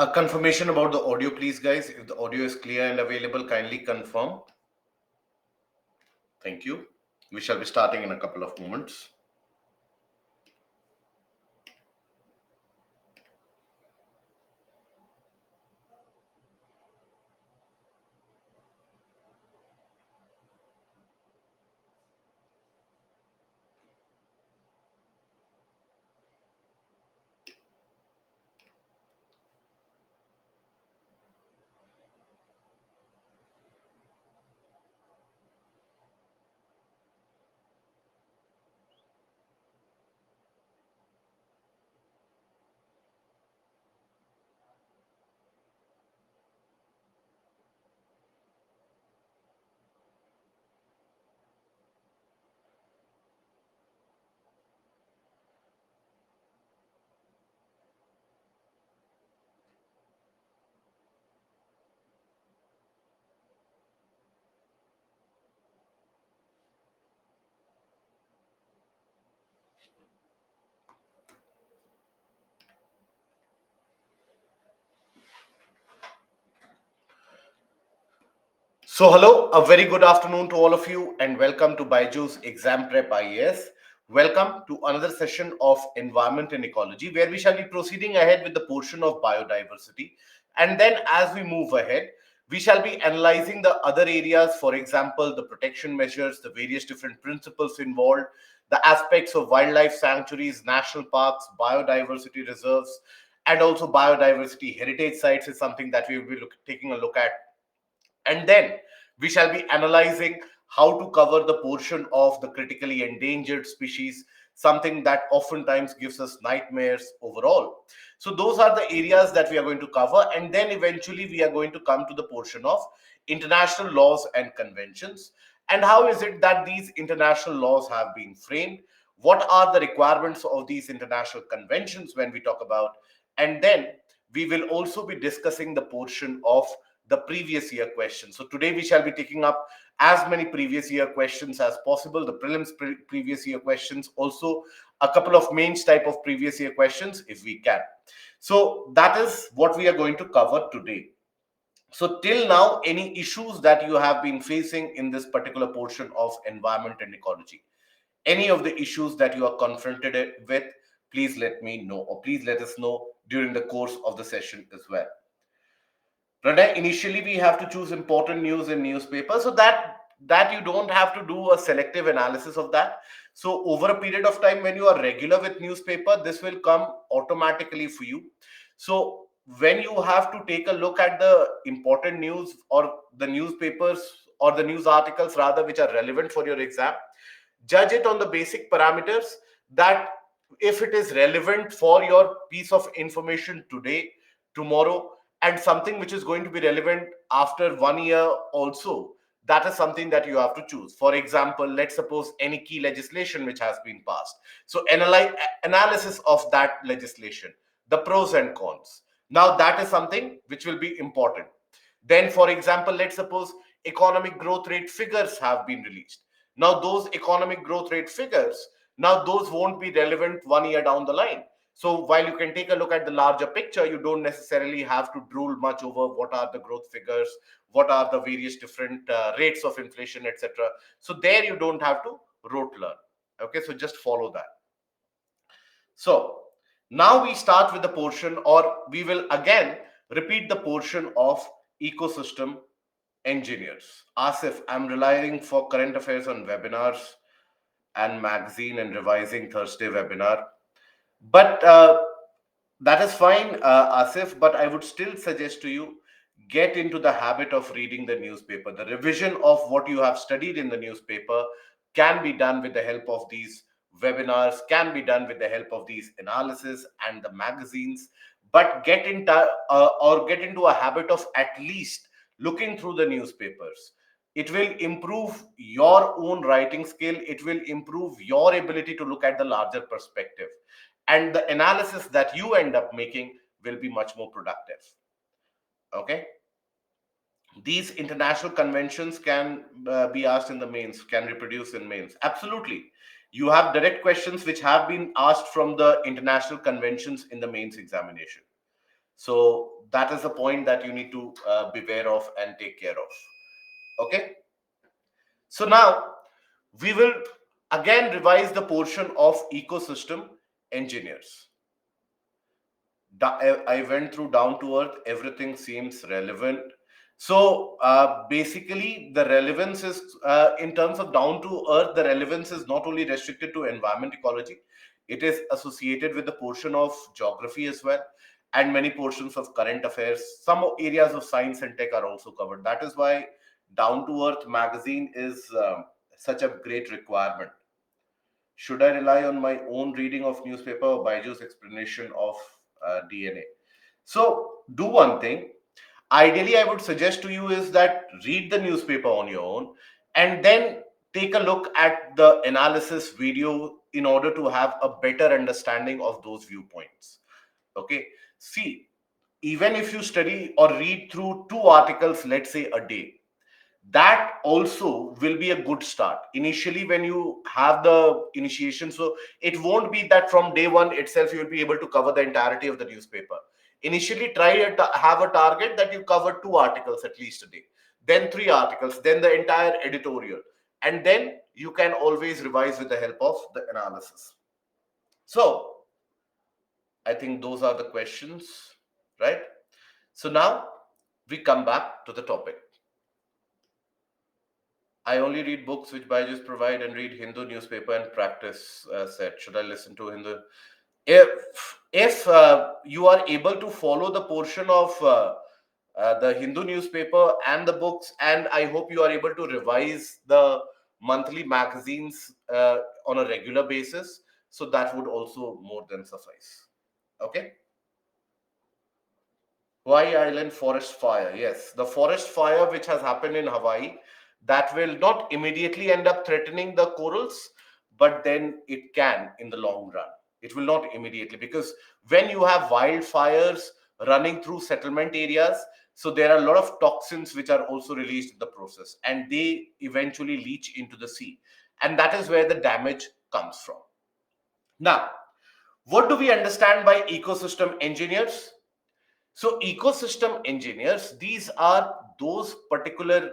A confirmation about the audio, please, guys. If the audio is clear and available, kindly confirm. Thank you. We shall be starting in a couple of moments. So, hello, a very good afternoon to all of you, and welcome to Baiju's Exam Prep IAS. Welcome to another session of Environment and Ecology, where we shall be proceeding ahead with the portion of biodiversity. And then, as we move ahead, we shall be analyzing the other areas, for example, the protection measures, the various different principles involved, the aspects of wildlife sanctuaries, national parks, biodiversity reserves, and also biodiversity heritage sites is something that we will be taking a look at, and then we shall be analyzing how to cover the portion of the critically endangered species, something that oftentimes gives us nightmares overall. So, those are the areas that we are going to cover, and then eventually we are going to come to the portion of international laws and conventions. And how is it that these international laws have been framed? What are the requirements of these international conventions when we talk about? And then we will also be discussing the portion of the previous year questions. So today we shall be taking up as many previous year questions as possible, the prelims previous year questions, also a couple of mains type of previous year questions if we can. So that is what we are going to cover today. So till now, any issues that you have been facing in this particular portion of environment and ecology, any of the issues that you are confronted with, please let me know, or please let us know during the course of the session as well. Pranay, initially we have to choose important news in newspaper, so that you don't have to do a selective analysis of that. So over a period of time, when you are regular with newspaper, this will come automatically for you. So when you have to take a look at the important news or the newspapers or the news articles rather, which are relevant for your exam, judge it on the basic parameters that if it is relevant for your piece of information today, tomorrow, and something which is going to be relevant after 1 year also, that is something that you have to choose. For example, let's suppose any key legislation which has been passed, so analysis of that legislation, the pros and cons, now that is something which will be important. Then for example, let's suppose economic growth rate figures have been released. Now those economic growth rate figures, now those won't be relevant 1 year down the line. So while you can take a look at the larger picture, you don't necessarily have to drool much over what are the growth figures, what are the various different rates of inflation, etc. So there you don't have to rote learn. Okay, so just follow that. So now we start with the portion, or we will again repeat the portion of ecosystem engineers. Asif, I'm relying for current affairs on webinars and magazine and revising Thursday webinar. But that is fine, Asif, but I would still suggest to you get into the habit of reading the newspaper. The revision of what you have studied in the newspaper can be done with the help of these webinars, can be done with the help of these analysis and the magazines. But get into or get into a habit of at least looking through the newspapers. It will improve your own writing skill. It will improve your ability to look at the larger perspective, and the analysis that you end up making will be much more productive. Okay, these international conventions can be asked in the mains, can reproduce in mains, absolutely. You have direct questions which have been asked from the international conventions in the mains examination. So that is the point that you need to beware of and take care of. Okay. So now we will again revise the portion of ecosystem engineers. I went through down to earth, everything seems relevant. So basically, the relevance is in terms of down to earth, the relevance is not only restricted to environment ecology, it is associated with the portion of geography as well, and many portions of current affairs. Some areas of science and tech are also covered. That is why Down to Earth magazine is such a great requirement. Should I rely on my own reading of newspaper or Baiju's explanation of DNA? So do one thing. Ideally, I would suggest to you is that read the newspaper on your own and then take a look at the analysis video in order to have a better understanding of those viewpoints. Okay. See, even if you study or read through two articles, let's say a day, that also will be a good start initially when you have the initiation. So it won't be that from day one itself you will be able to cover the entirety of the newspaper. Initially try to have a target that you cover two articles at least a day, then three articles, then the entire editorial, and then you can always revise with the help of the analysis. So I think those are the questions, right? So now we come back to the topic. I only read books which Byju's provide and read Hindu newspaper and practice set. Should I listen to Hindu? If you are able to follow the portion of the Hindu newspaper and the books, and I hope you are able to revise the monthly magazines on a regular basis, so that would also more than suffice. Okay. Hawaii Island forest fire. Yes, the forest fire which has happened in Hawaii, that will not immediately end up threatening the corals, but then it can in the long run. It will not immediately, because when you have wildfires running through settlement areas, so there are a lot of toxins which are also released in the process, and they eventually leach into the sea. And that is where the damage comes from. Now, what do we understand by ecosystem engineers? So, ecosystem engineers, these are those particular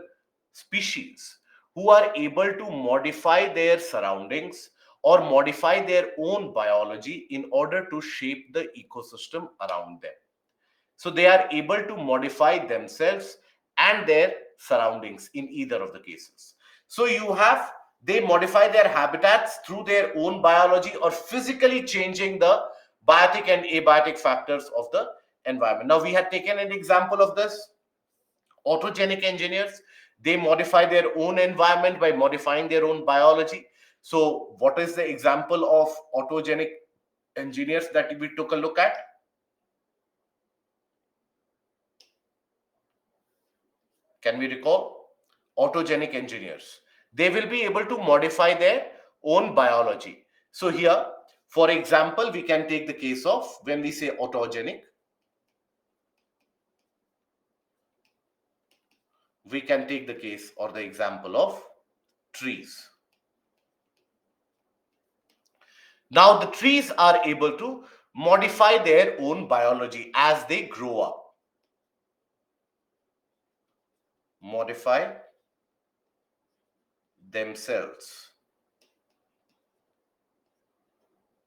species who are able to modify their surroundings or modify their own biology in order to shape the ecosystem around them. So, they are able to modify themselves and their surroundings in either of the cases. So, you have they modify their habitats through their own biology or physically changing the biotic and abiotic factors of the environment. Now, we had taken an example of this autogenic engineers. They modify their own environment by modifying their own biology. So, what is the example of autogenic engineers that we took a look at? Can we recall? Autogenic engineers. They will be able to modify their own biology. So, here, for example, we can take the case of when we say autogenic, we can take the case or the example of trees. Now, the trees are able to modify their own biology as they grow up. Modify themselves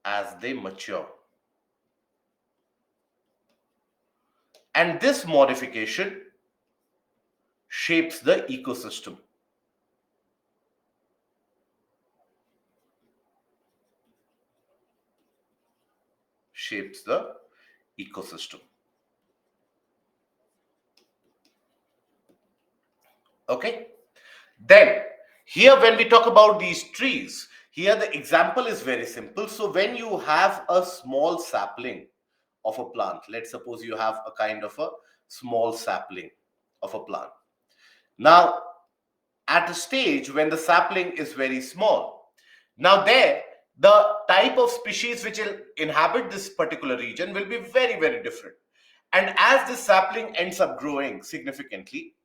as they mature. And this modification shapes the ecosystem. Shapes the ecosystem. Okay. Then, here when we talk about these trees, here the example is very simple. So, when you have a small sapling of a plant, let's suppose you have a kind of a small sapling of a plant. Now, at a stage when the sapling is very small, now there, the type of species which will inhabit this particular region will be very, very different. And as this sapling ends up growing significantly,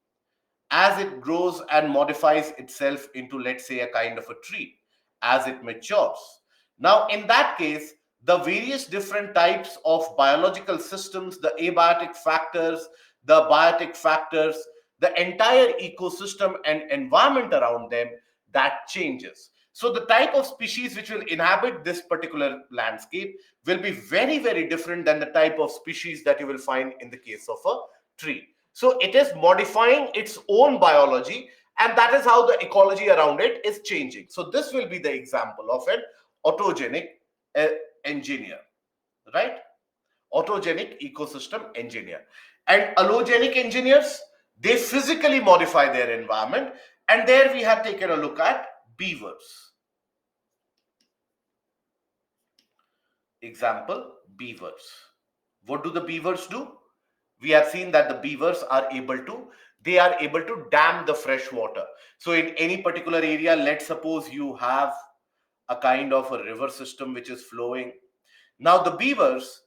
as it grows and modifies itself into, let's say, a kind of a tree, as it matures. Now, in that case, the various different types of biological systems, the abiotic factors, the biotic factors, the entire ecosystem and environment around them, that changes. So the type of species which will inhabit this particular landscape will be very, very different than the type of species that you will find in the case of a tree. So it is modifying its own biology, and that is how the ecology around it is changing. So this will be the example of an autogenic uh, engineer, right? Autogenic ecosystem engineer. And allogenic engineers, they physically modify their environment. And there we have taken a look at beavers. Example, beavers. What do the beavers do? We have seen that the beavers are able to, they are able to dam the fresh water. So in any particular area, let's suppose you have a kind of a river system which is flowing. Now the beavers,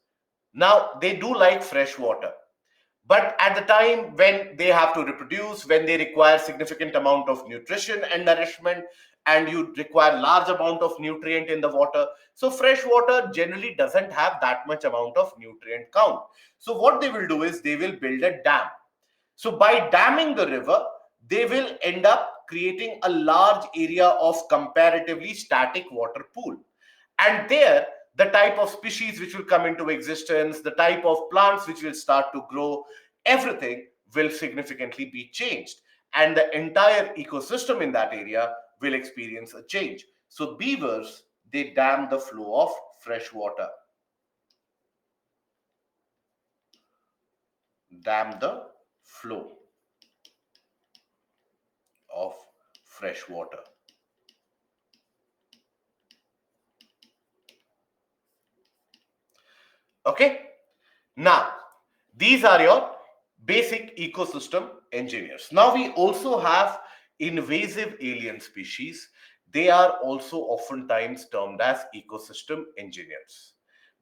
now they do like fresh water, but at the time when they have to reproduce, when they require significant amount of nutrition and nourishment, and you require large amount of nutrient in the water, so fresh water generally doesn't have that much amount of nutrient count. So what they will do is they will build a dam. So by damming the river, they will end up creating a large area of comparatively static water pool. And there, the type of species which will come into existence, the type of plants which will start to grow, everything will significantly be changed. And the entire ecosystem in that area will experience a change. So beavers, they dam the flow of fresh water. Dam the flow of fresh water. Okay. Now, these are your basic ecosystem engineers. Now, we also have invasive alien species. They are also oftentimes termed as ecosystem engineers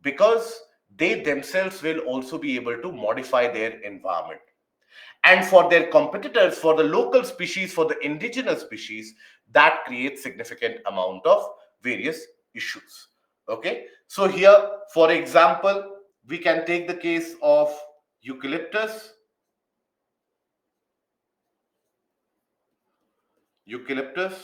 because they themselves will also be able to modify their environment. And for their competitors, for the local species, for the indigenous species, that creates significant amount of various issues. Okay, so here, for example, we can take the case of eucalyptus. Eucalyptus,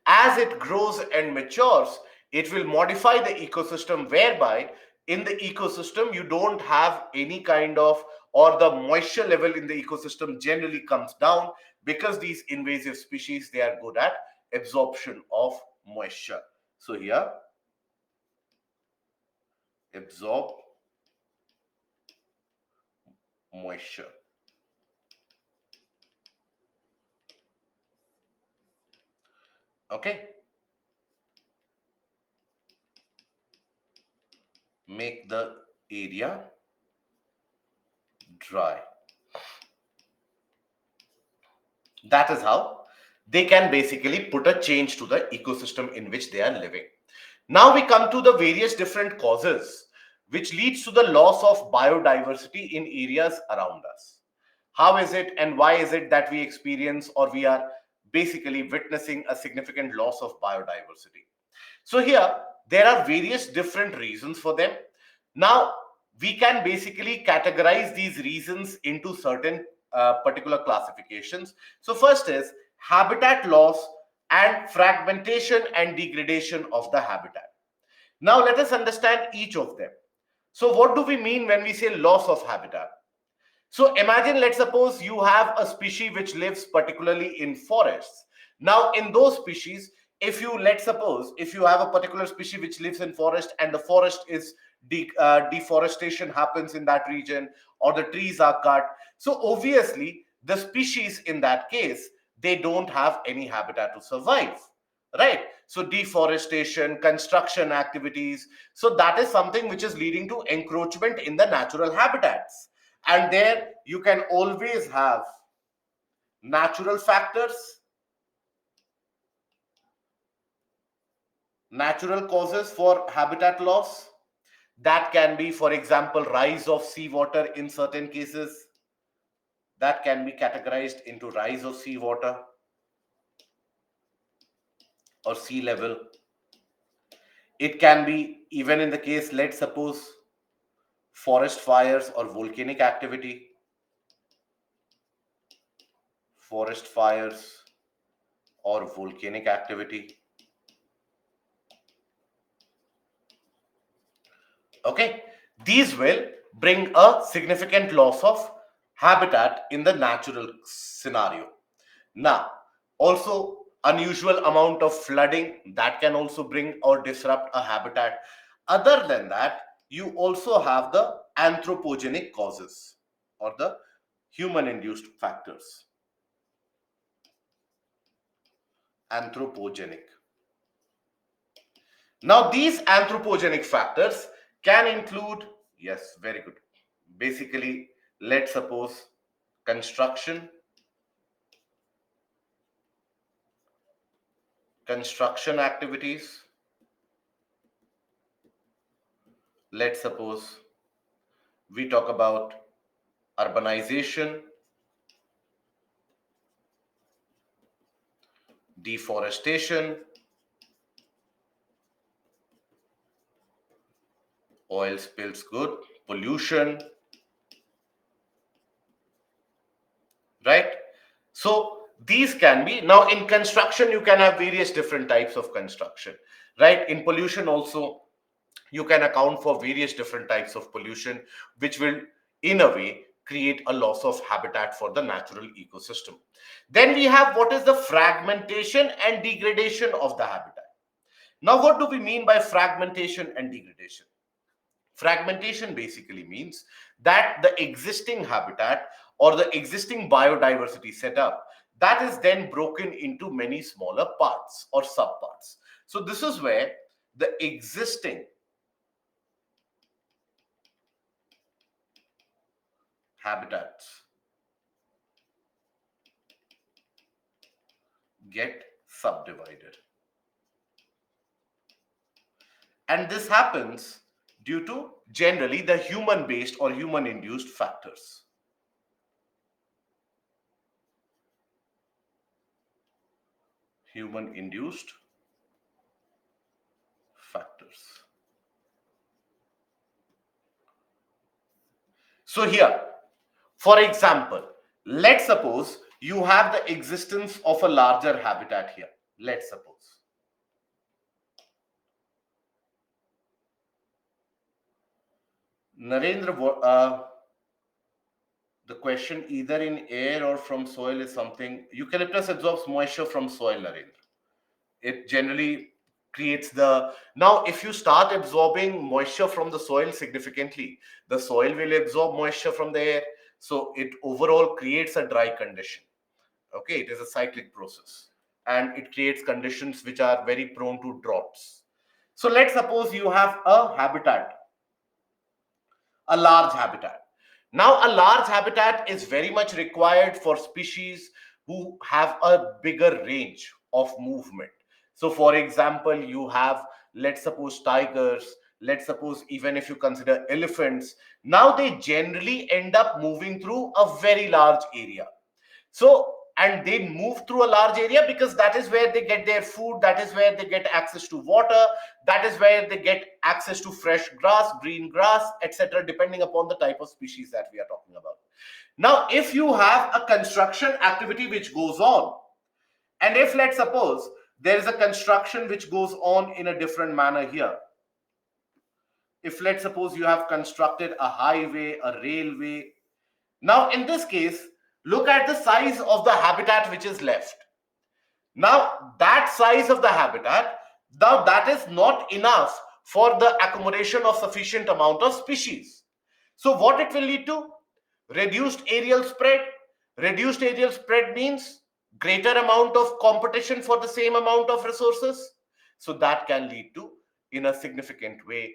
as it grows and matures, it will modify the ecosystem, whereby in the ecosystem you don't have any kind of, or the moisture level in the ecosystem generally comes down, because these invasive species, they are good at absorption of moisture. So here, absorb moisture. Okay, make the area dry. That is how they can basically put a change to the ecosystem in which they are living. Now we come to the various different causes which leads to the loss of biodiversity in areas around us. How is it and why is it that we experience, or we are basically witnessing, a significant loss of biodiversity? So here, there are various different reasons for them. Now, we can basically categorize these reasons into certain particular classifications. So first is habitat loss and fragmentation and degradation of the habitat. Now let us understand each of them. So what do we mean when we say loss of habitat? So imagine, let's suppose you have a species which lives particularly in forests. Now, in those species, if you, let's suppose, if you have a particular species which lives in forest, and the forest is deforestation happens in that region, or the trees are cut. So obviously, the species in that case, they don't have any habitat to survive, right? So deforestation, construction activities. So that is something which is leading to encroachment in the natural habitats. And there you can always have natural factors, natural causes for habitat loss. That can be, for example, rise of seawater in certain cases. That can be categorized into rise of seawater or sea level. It can be even in the case, let's suppose, forest fires or volcanic activity, forest fires or volcanic activity. Okay, these will bring a significant loss of habitat in the natural scenario. Now, also unusual amount of flooding that can also bring or disrupt a habitat. Other than that, you also have the anthropogenic causes or the human induced factors. Anthropogenic. Now, these anthropogenic factors can include, yes, very good. Basically, let's suppose construction, construction activities. Let's suppose we talk about urbanization, deforestation, oil spills, good, pollution, right? So these can be, now in construction, you can have various different types of construction, right? In pollution also, you can account for various different types of pollution, which will, in a way, create a loss of habitat for the natural ecosystem. Then we have what is the fragmentation and degradation of the habitat. Now, what do we mean by fragmentation and degradation? Fragmentation basically means that the existing habitat or the existing biodiversity setup that is then broken into many smaller parts or subparts. So this is where the existing habitats get subdivided. And this happens due to generally the human based or human induced factors. Human induced factors. So here, for example, let's suppose you have the existence of a larger habitat here. Let's suppose. Narendra, the question either in air or from soil is something. Eucalyptus absorbs moisture from soil, Narendra. It generally creates the, now if you start absorbing moisture from the soil significantly, the soil will absorb moisture from the air, so it overall creates a dry condition. Okay, it is a cyclic process and it creates conditions which are very prone to droughts. So let's suppose you have a habitat, a large habitat. Now, a large habitat is very much required for species who have a bigger range of movement. So, for example, you have, let's suppose, tigers, let's suppose, even if you consider elephants, now they generally end up moving through a very large area. So, and they move through a large area because that is where they get their food, that is where they get access to water, that is where they get access to fresh grass, green grass, etc., depending upon the type of species that we are talking about. Now, if you have a construction activity which goes on, and if let's suppose there is a construction which goes on in a different manner here, if let's suppose you have constructed a highway, a railway, now in this case, look at the size of the habitat which is left. Now, that size of the habitat, now that is not enough for the accommodation of sufficient amount of species. So what it will lead to? Reduced aerial spread. Reduced aerial spread means greater amount of competition for the same amount of resources. So that can lead to, in a significant way,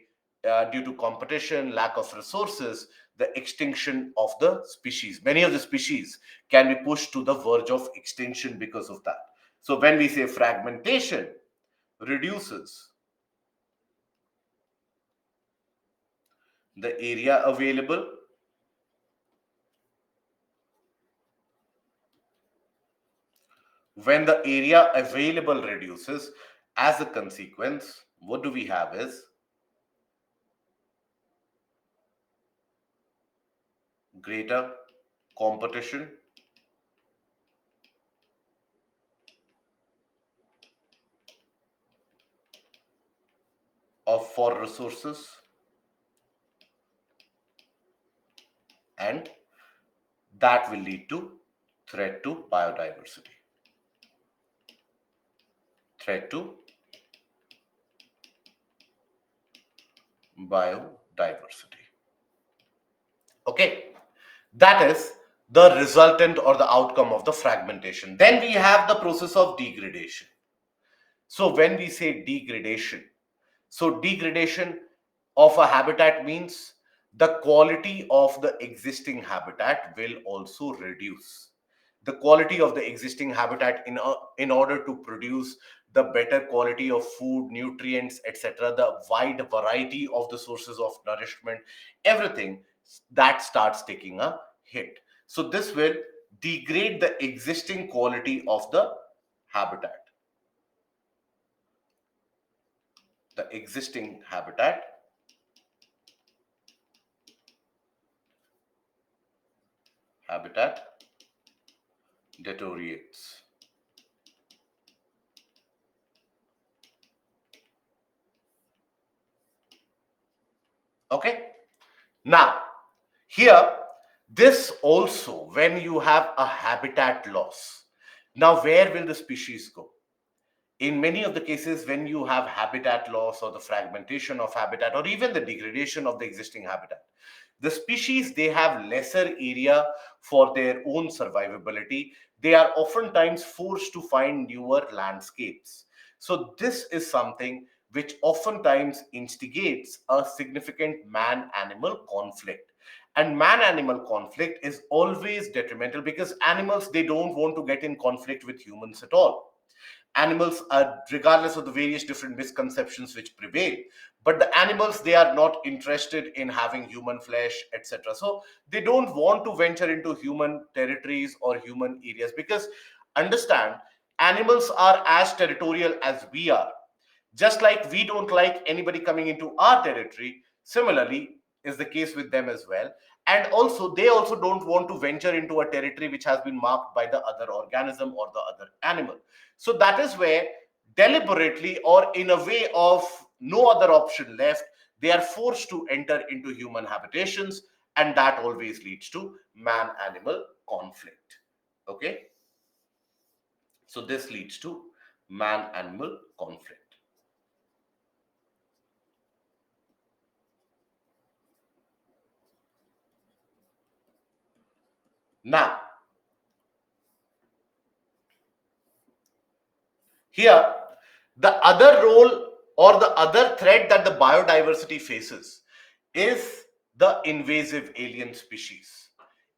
due to competition, lack of resources, the extinction of the species. Many of the species can be pushed to the verge of extinction because of that. So when we say fragmentation reduces the area available, when the area available reduces, as a consequence, what do we have is greater competition of for resources, and that will lead to threat to biodiversity. Threat to biodiversity. Okay, that is the resultant or the outcome of the fragmentation. Then we have the process of degradation. So when we say degradation, so degradation of a habitat means the quality of the existing habitat will also reduce. The quality of the existing habitat in order to produce the better quality of food, nutrients, etc., the wide variety of the sources of nourishment, everything that starts taking a hit. So this will degrade the existing quality of the habitat. The existing habitat deteriorates. Okay. Now, here, this also, when you have a habitat loss, now where will the species go? In many of the cases, when you have habitat loss or the fragmentation of habitat or even the degradation of the existing habitat, the species, they have lesser area for their own survivability. They are oftentimes forced to find newer landscapes. So this is something which oftentimes instigates a significant man-animal conflict. And man-animal conflict is always detrimental because animals, they don't want to get in conflict with humans at all. Animals are, regardless of the various different misconceptions which prevail, but the animals, they are not interested in having human flesh, etc. So they don't want to venture into human territories or human areas because, understand, animals are as territorial as we are. Just like we don't like anybody coming into our territory, similarly is the case with them as well. And also, they also don't want to venture into a territory which has been marked by the other organism or the other animal. So that is where, deliberately or in a way of no other option left, they are forced to enter into human habitations, and that always leads to man animal conflict. Okay, so this leads to man animal conflict. Now, here, the other role or the other threat that the biodiversity faces is the invasive alien species.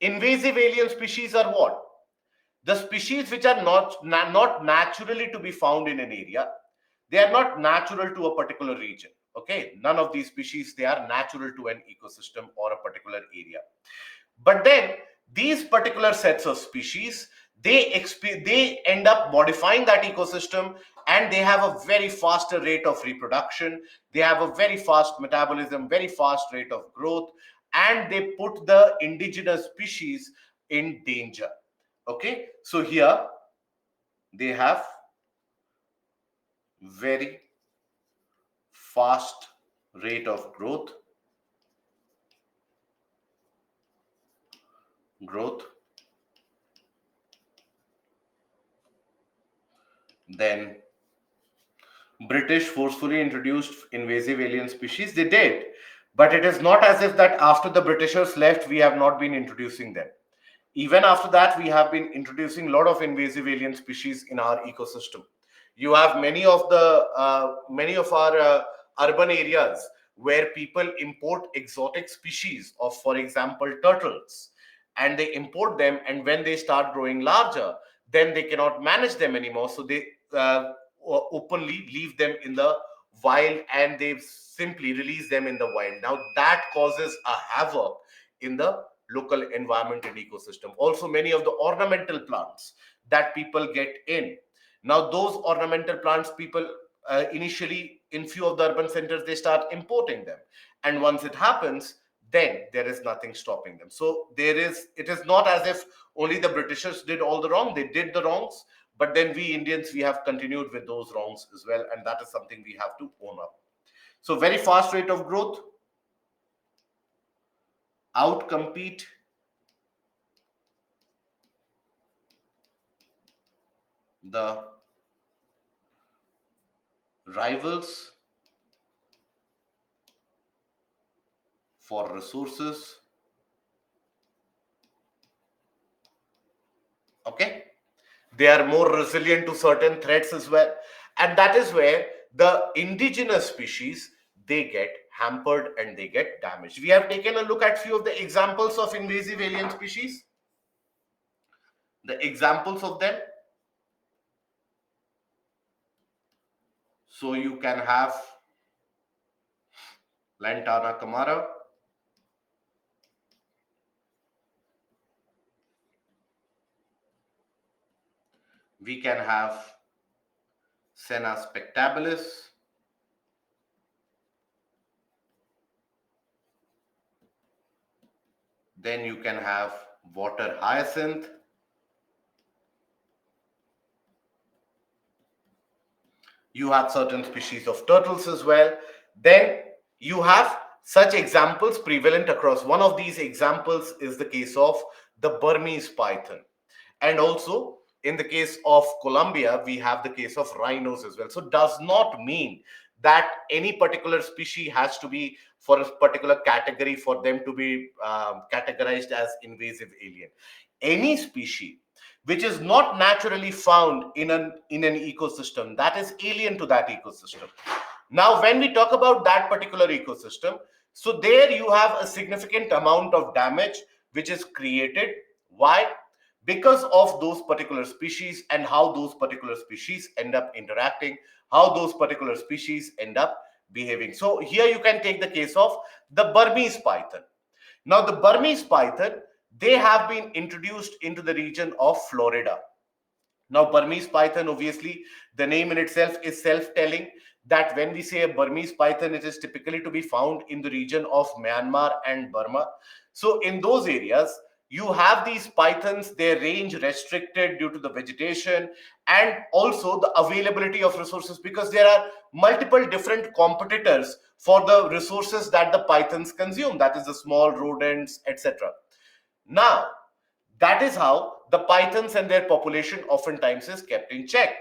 Invasive alien species are what? The species which are not naturally to be found in an area. They are not natural to a particular region. Okay, none of these species, they are natural to an ecosystem or a particular area. But then these particular sets of species, they end up modifying that ecosystem, and they have a very faster rate of reproduction. They have a very fast metabolism, very fast rate of growth, and they put the indigenous species in danger. Okay, so here they have very fast rate of growth, then British forcefully introduced invasive alien species. They did, but it is not as if that after the Britishers left, we have not been introducing them. Even after that, we have been introducing a lot of invasive alien species in our ecosystem. You have many of our urban areas where people import exotic species of, for example, turtles, and they import them, and when they start growing larger, then they cannot manage them anymore, so they openly leave them in the wild, and they simply release them in the wild. Now that causes a havoc in the local environment and ecosystem. Also, many of the ornamental plants that people get in, now those ornamental plants, people initially in few of the urban centers, they start importing them, and once it happens, then there is nothing stopping them. So it is not as if only the Britishers did all the wrong. They did the wrongs, but then we Indians, we have continued with those wrongs as well, and that is something we have to own up. So very fast rate of growth, outcompete the rivals for resources. Okay, they are more resilient to certain threats as well, and that is where the indigenous species, they get hampered and they get damaged. We have taken a look at few of the examples of invasive alien species, the examples of them. So you can have Lantana camara, we can have Senna spectabilis, then you can have water hyacinth, you have certain species of turtles as well. Then you have such examples prevalent across. One of these examples is the case of the Burmese python. And also in the case of Colombia, we have the case of rhinos as well. So does not mean that any particular species has to be for a particular category for them to be categorized as invasive alien. Any species which is not naturally found in an ecosystem, that is alien to that ecosystem. Now when we talk about that particular ecosystem, so there you have a significant amount of damage which is created. Why? Because of those particular species and how those particular species end up interacting, how those particular species end up behaving. So here you can take the case of the Burmese python. Now the Burmese python, they have been introduced into the region of Florida. Now Burmese python, obviously the name in itself is self-telling that when we say a Burmese python, it is typically to be found in the region of Myanmar and Burma. So in those areas, you have these pythons, their range restricted due to the vegetation and also the availability of resources, because there are multiple different competitors for the resources that the pythons consume, that is the small rodents, etc. Now, that is how the pythons and their population oftentimes is kept in check.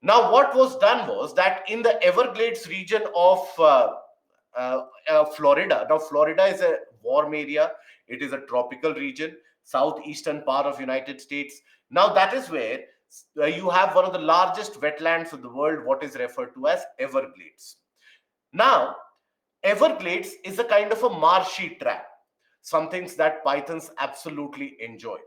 Now, what was done was that in the Everglades region of Florida, now Florida is a warm area, it is a tropical region, southeastern part of United States. Now, that is where you have one of the largest wetlands of the world, what is referred to as Everglades. Now, Everglades is a kind of a marshy tract, some things that pythons absolutely enjoy,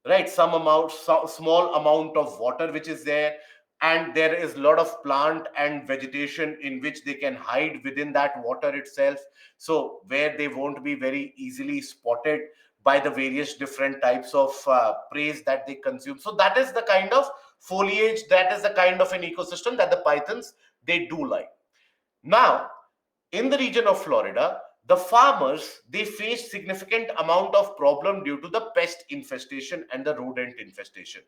right? Small amount of water which is there, and there is a lot of plant and vegetation in which they can hide within that water itself, so where they won't be very easily spotted by the various different types of prey that they consume. So that is the kind of foliage, that is the kind of an ecosystem that the pythons, they do like. Now in the region of Florida, the farmers, they face significant amount of problem due to the pest infestation and the rodent infestation.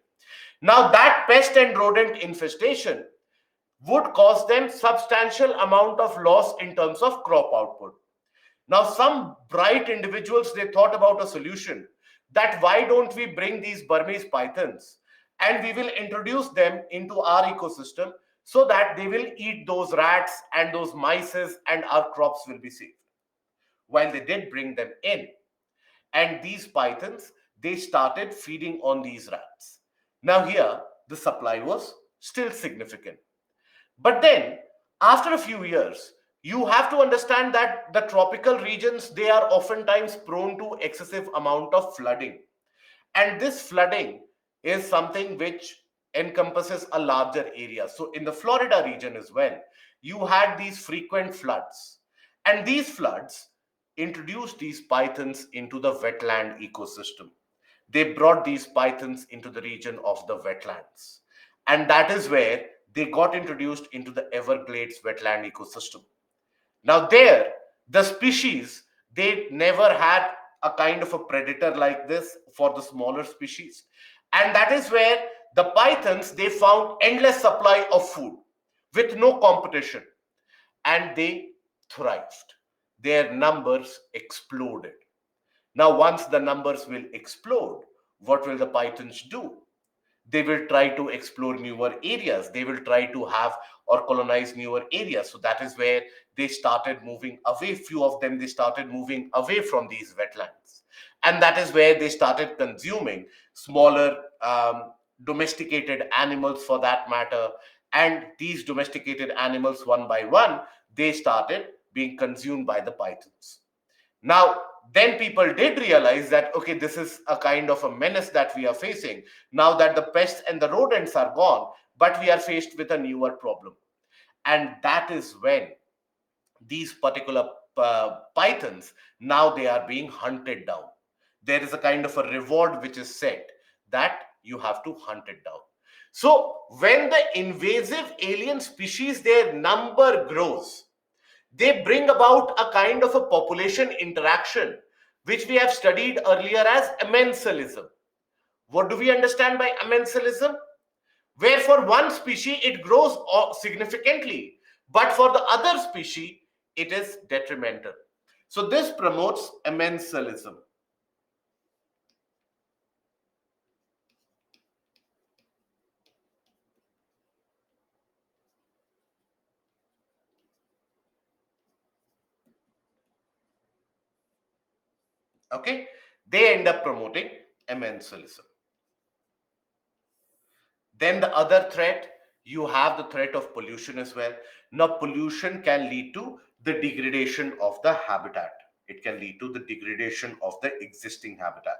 Now that pest and rodent infestation would cause them substantial amount of loss in terms of crop output. Now some bright individuals, they thought about a solution, that why don't we bring these Burmese pythons and we will introduce them into our ecosystem so that they will eat those rats and those mice and our crops will be safe. While they did bring them in, and these pythons, they started feeding on these rats. Now here the supply was still significant, but then after a few years, you have to understand that the tropical regions, they are oftentimes prone to excessive amount of flooding, and this flooding is something which encompasses a larger area. So in the Florida region as well, you had these frequent floods, and these floods introduced these pythons into the wetland ecosystem. They brought these pythons into the region of the wetlands, and that is where they got introduced into the Everglades wetland ecosystem. Now there, the species, They never had a kind of a predator like this for the smaller species. And that is where the pythons, they found endless supply of food with no competition, and they thrived. Their numbers exploded. Now, once the numbers will explode, what will the pythons do? They will try to explore newer areas. They will try to have or colonize newer areas. So that is where they started moving away. Few of them, they started moving away from these wetlands. And that is where they started consuming smaller domesticated animals, for that matter. And these domesticated animals, one by one, they started being consumed by the pythons. Now, then people did realize that, okay, this is a kind of a menace that we are facing. Now that the pests and the rodents are gone, but we are faced with a newer problem. And that is when these particular pythons, now they are being hunted down. There is a kind of a reward which is set that you have to hunt it down. So when the invasive alien species, their number grows, they bring about a kind of a population interaction, which we have studied earlier as amensalism. What do we understand by amensalism? Where for one species it grows significantly, but for the other species it is detrimental. So this promotes amensalism. Okay, they end up promoting amensalism. Then the other threat, you have the threat of pollution as well. Now, pollution can lead to the degradation of the habitat. It can lead to the degradation of the existing habitat.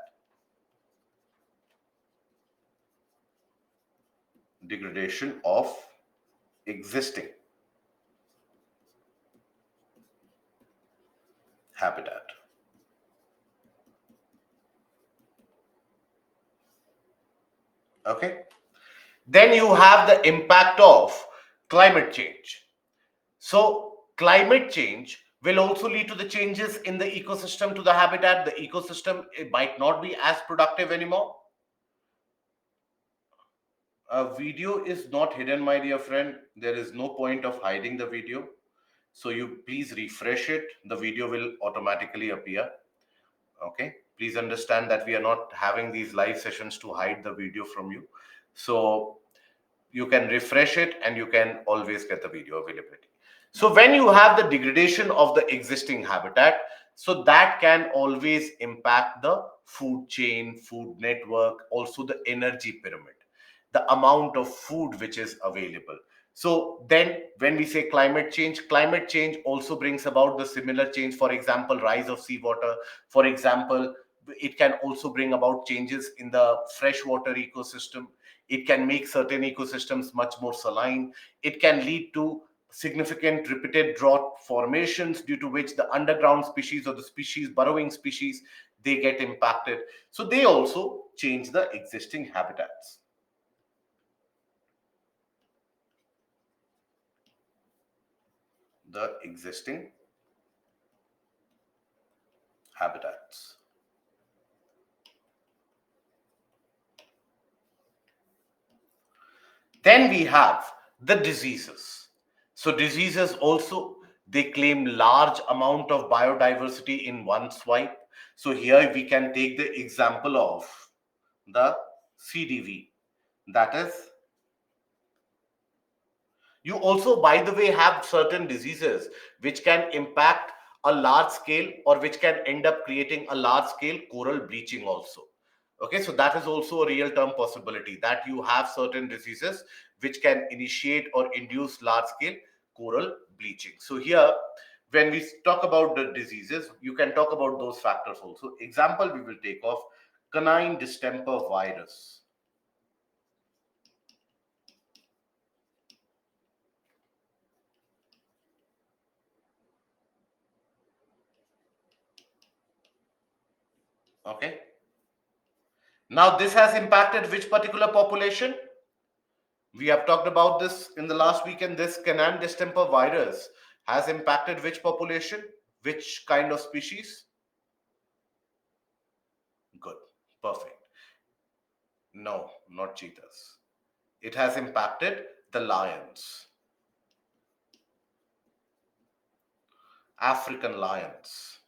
Degradation of existing habitat. Okay. Then you have the impact of climate change. So, climate change will also lead to the changes in the ecosystem, to the habitat. The ecosystem, it might not be as productive anymore. A video is not hidden, my dear friend. There is no point of hiding the video. So you please refresh it. The video will automatically appear. Okay. Please understand that we are not having these live sessions to hide the video from you. So you can refresh it and you can always get the video availability. So when you have the degradation of the existing habitat, so that can always impact the food chain, food network, also the energy pyramid, the amount of food which is available. So then when we say climate change also brings about the similar change. For example, rise of seawater. For example, it can also bring about changes in the freshwater ecosystem. It can make certain ecosystems much more saline. It can lead to significant repeated drought formations, due to which the underground species or the species, burrowing species, they get impacted. So they also change the existing habitats. The existing habitats. Then we have the diseases. So diseases also, they claim large amount of biodiversity in one swipe. So here we can take the example of the CDV. That is, you also, by the way, have certain diseases which can impact a large scale, or which can end up creating a large scale coral bleaching also. Okay, so that is also a real term possibility, that you have certain diseases which can initiate or induce large scale coral bleaching. So here, when we talk about the diseases, you can talk about those factors also. Example we will take of canine distemper virus. Okay, now this has impacted which particular population? We have talked about this in the last weekend. This canine distemper virus has impacted which population? Which kind of species? Perfect. No, not cheetahs. It has impacted the lions, African lions.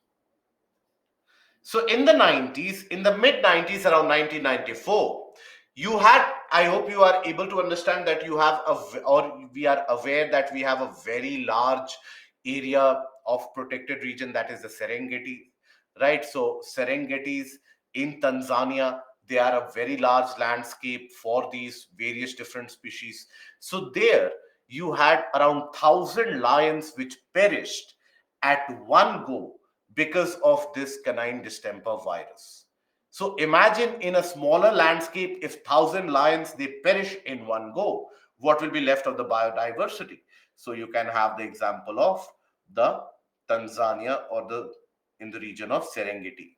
So in the 90s, in the mid 90s, around 1994, you had, I hope you are able to understand that you have or we are aware that we have a very large area of protected region, that is the Serengeti, right? So Serengetis in Tanzania, they are a very large landscape for these various different species. So there you had around 1,000 lions which perished at one go because of this canine distemper virus. So imagine in a smaller landscape, if 1,000 lions they perish in one go, what will be left of the biodiversity? So you can have the example of the Tanzania or the in the region of Serengeti,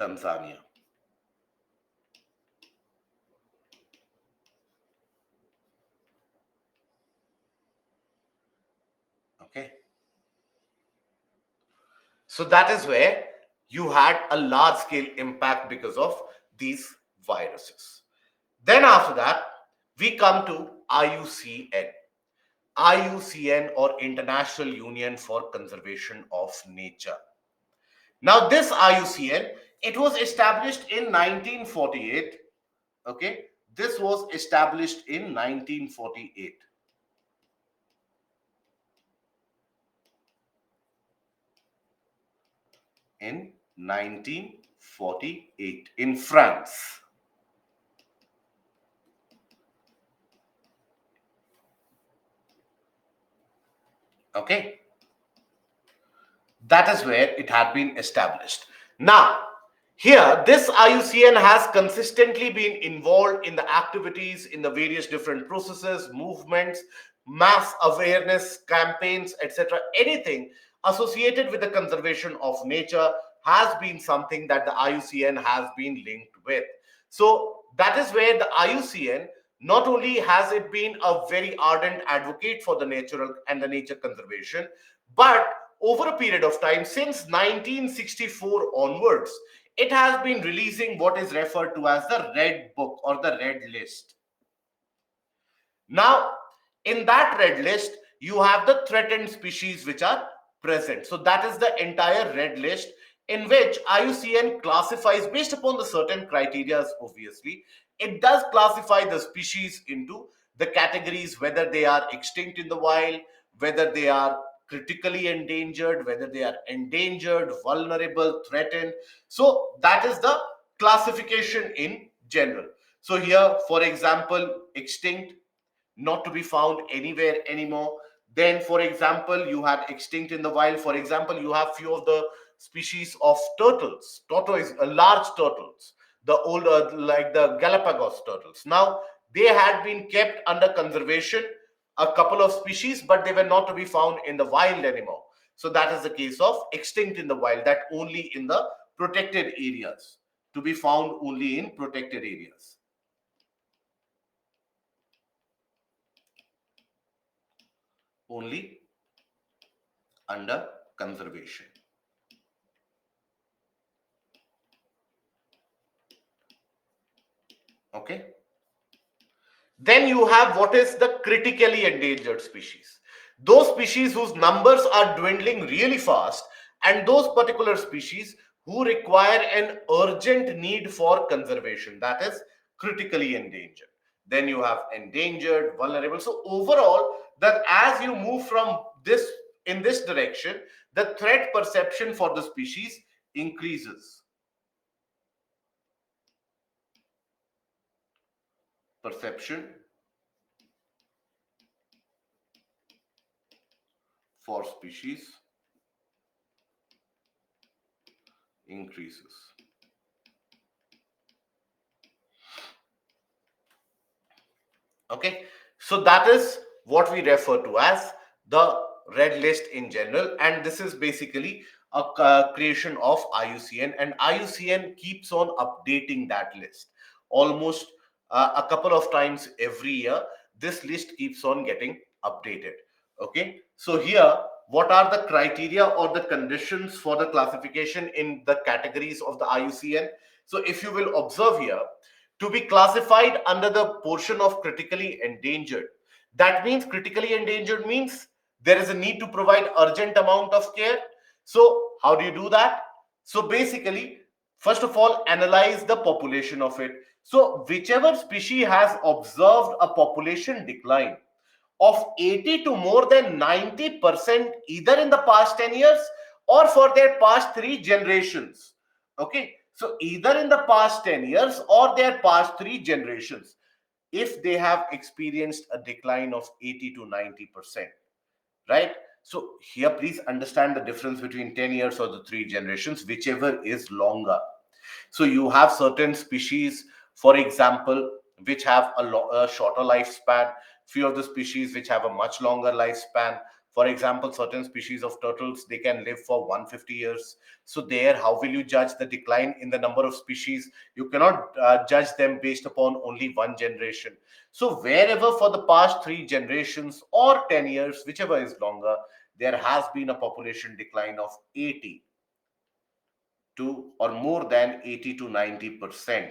Tanzania. Okay. So that is where you had a large scale impact because of these viruses. Then after that, we come to IUCN. IUCN or International Union for Conservation of Nature. Now, this IUCN, it was established in 1948. Okay, this was established in 1948. In 1948 in France. Okay, that is where it had been established. Now, here, this IUCN has consistently been involved in the activities in the various different processes, movements, mass awareness campaigns, etc. Anything associated with the conservation of nature has been something that the IUCN has been linked with. So that is where the IUCN not only has it been a very ardent advocate for the natural and the nature conservation, but over a period of time since 1964 onwards, it has been releasing what is referred to as the red book or the red list. Now, in that red list, you have the threatened species which are present. So that is the entire red list in which IUCN classifies based upon the certain criteria, obviously. It does classify the species into the categories, whether they are extinct in the wild, whether they are critically endangered, whether they are endangered, vulnerable, threatened. So that is the classification in general. So here, for example, extinct, not to be found anywhere anymore. Then, for example, you had extinct in the wild. For example, you have few of the species of turtles, tortoise, large turtles, the older like the Galapagos turtles. Now, they had been kept under conservation, a couple of species, but they were not to be found in the wild anymore. So that is the case of extinct in the wild, that only in the protected areas, to be found only in protected areas, only under conservation. Okay. Then you have what is the critically endangered species. Those species whose numbers are dwindling really fast, and those particular species who require an urgent need for conservation, that is critically endangered. Then you have endangered, vulnerable. So overall, that as you move from this in this direction, the threat perception for the species increases. Perception for species increases. Okay, so that is what we refer to as the red list in general, and this is basically a creation of IUCN, and IUCN keeps on updating that list almost a couple of times every year. This list keeps on getting updated. Okay, so here what are the criteria or the conditions for the classification in the categories of the IUCN. So if you will observe here, to be classified under the portion of critically endangered, that means critically endangered means there is a need to provide urgent amount of care. So how do you do that? So basically, first of all, analyze the population of it. So whichever species has observed a population decline of 80 to more than 90% either in the past 10 years or for their past 3 generations. Okay, so either in the past 10 years or their past 3 generations, if they have experienced a decline of 80 to 90%, right? So here please understand the difference between 10 years or the 3 generations, whichever is longer. So you have certain species, for example, which have a shorter lifespan, few of the species which have a much longer lifespan. For example, certain species of turtles, they can live for 150 years. So there, how will you judge the decline in the number of species? You cannot judge them based upon only one generation. So wherever for the past 3 generations or 10 years, whichever is longer, there has been a population decline of 80 to or more than 80 to 90%.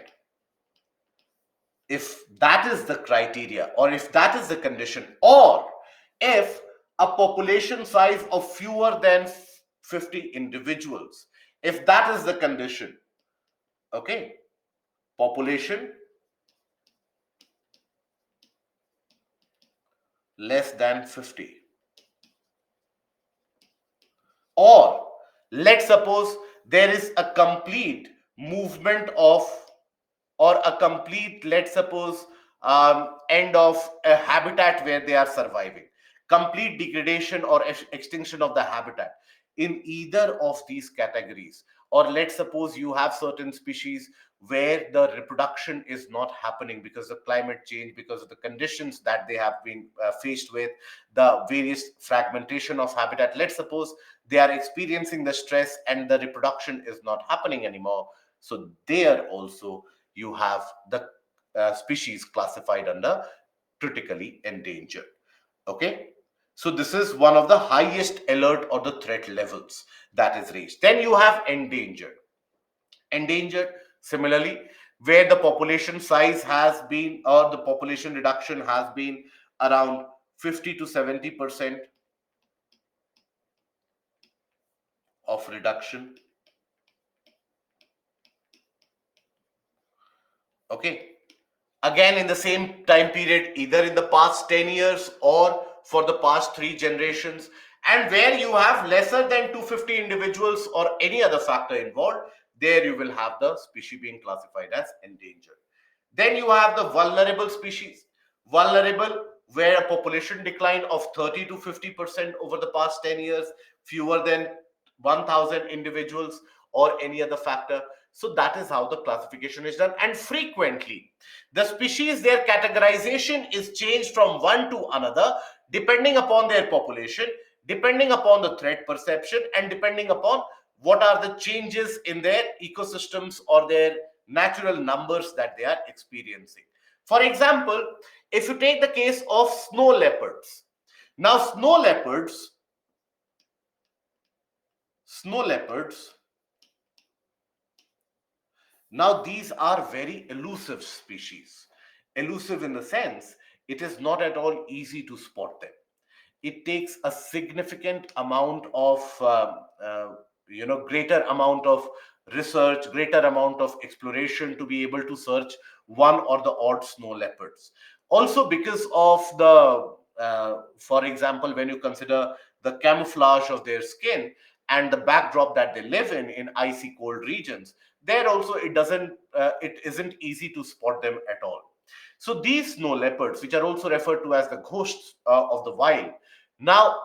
If that is the criteria, or if that is the condition, or if a population size of fewer than 50 individuals, if that is the condition, okay, population less than 50, or let's suppose there is a complete movement of, or a complete, let's suppose, end of a habitat where they are surviving, complete degradation or extinction of the habitat in either of these categories. Or let's suppose you have certain species where the reproduction is not happening because of climate change, because of the conditions that they have been faced with, the various fragmentation of habitat. Let's suppose they are experiencing the stress and the reproduction is not happening anymore. So there also you have the species classified under critically endangered. Okay, so this is one of the highest alert or the threat levels that is raised. Then you have endangered similarly, where the population size has been, or the population reduction has been around 50 to 70% of reduction. Okay, again in the same time period, either in the past 10 years or for the past 3 generations, and where you have lesser than 250 individuals or any other factor involved, there you will have the species being classified as endangered. Then you have the vulnerable species. Vulnerable, where a population decline of 30 to 50% over the past 10 years, fewer than 1000 individuals or any other factor. So that is how the classification is done. And frequently, the species, their categorization is changed from one to another depending upon their population, depending upon the threat perception, and depending upon what are the changes in their ecosystems or their natural numbers that they are experiencing. For example, if you take the case of snow leopards. Now, snow leopards, now these are very elusive species. Elusive in the sense, it is not at all easy to spot them. It takes a significant amount of greater amount of research, greater amount of exploration to be able to search one or the odd snow leopards. Also because of the for example, when you consider the camouflage of their skin and the backdrop that they live in icy cold regions, there also it isn't easy to spot them at all. So these snow leopards, which are also referred to as the ghosts of the wild, now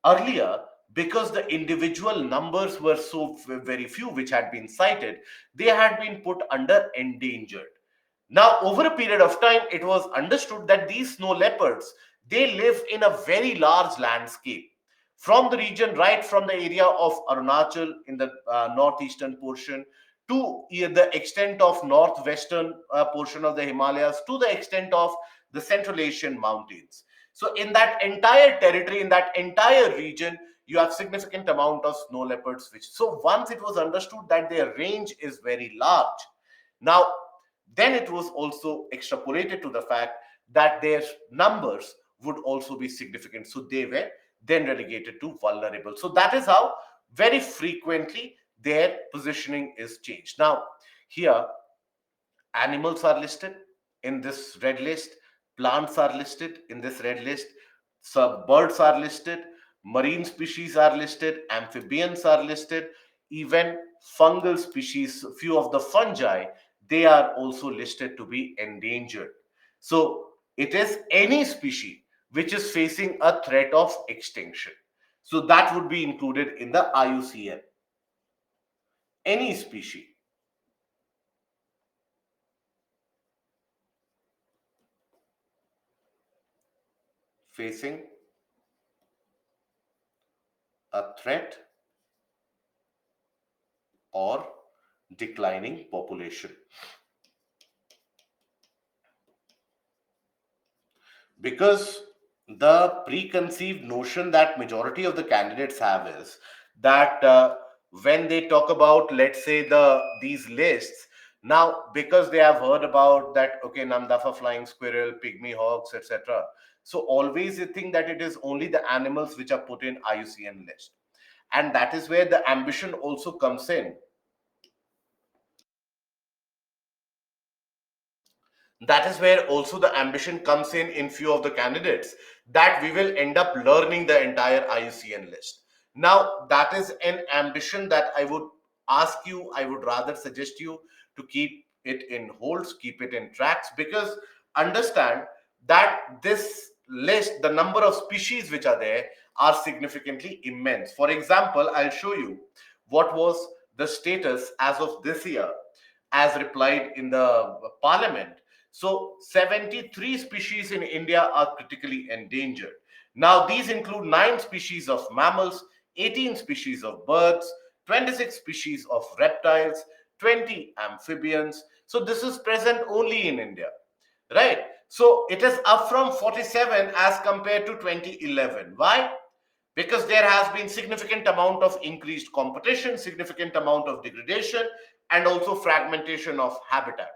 earlier, because the individual numbers were so very few which had been cited, they had been put under endangered. Now, over a period of time, it was understood that these snow leopards, they live in a very large landscape. From the region, right from the area of Arunachal in the northeastern portion, to the extent of northwestern portion of the Himalayas, to the extent of the Central Asian mountains. So in that entire territory, in that entire region, you have significant amount of snow leopards, which, so once it was understood that their range is very large, now then it was also extrapolated to the fact that their numbers would also be significant, so they were then relegated to vulnerable. So that is how very frequently their positioning is changed. Now here, animals are listed in this red list, plants are listed in this red list, some birds are listed, marine species are listed, amphibians are listed, even fungal species, few of the fungi, they are also listed to be endangered. So it is any species which is facing a threat of extinction. So that would be included in the IUCN. Any species facing a threat or declining population. Because the preconceived notion that majority of the candidates have is that when they talk about, let's say, these lists, now because they have heard about that, okay, Namdafa flying squirrel, pygmy hawks, etc., so always they think that it is only the animals which are put in IUCN list, and that is where the ambition also comes in. That is where also the ambition comes in few of the candidates, that we will end up learning the entire IUCN list. Now that is an ambition that I would ask you, I would rather suggest you to keep it in holds, keep it in tracks, because understand that this list, the number of species which are there are significantly immense. For example, I'll show you what was the status as of this year as replied in the parliament. So 73 species in India are critically endangered. Now these include 9 species of mammals, 18 species of birds, 26 species of reptiles, 20 amphibians. So this is present only in India, right? So it is up from 47 as compared to 2011. Why? Because there has been significant amount of increased competition, significant amount of degradation, and also fragmentation of habitat.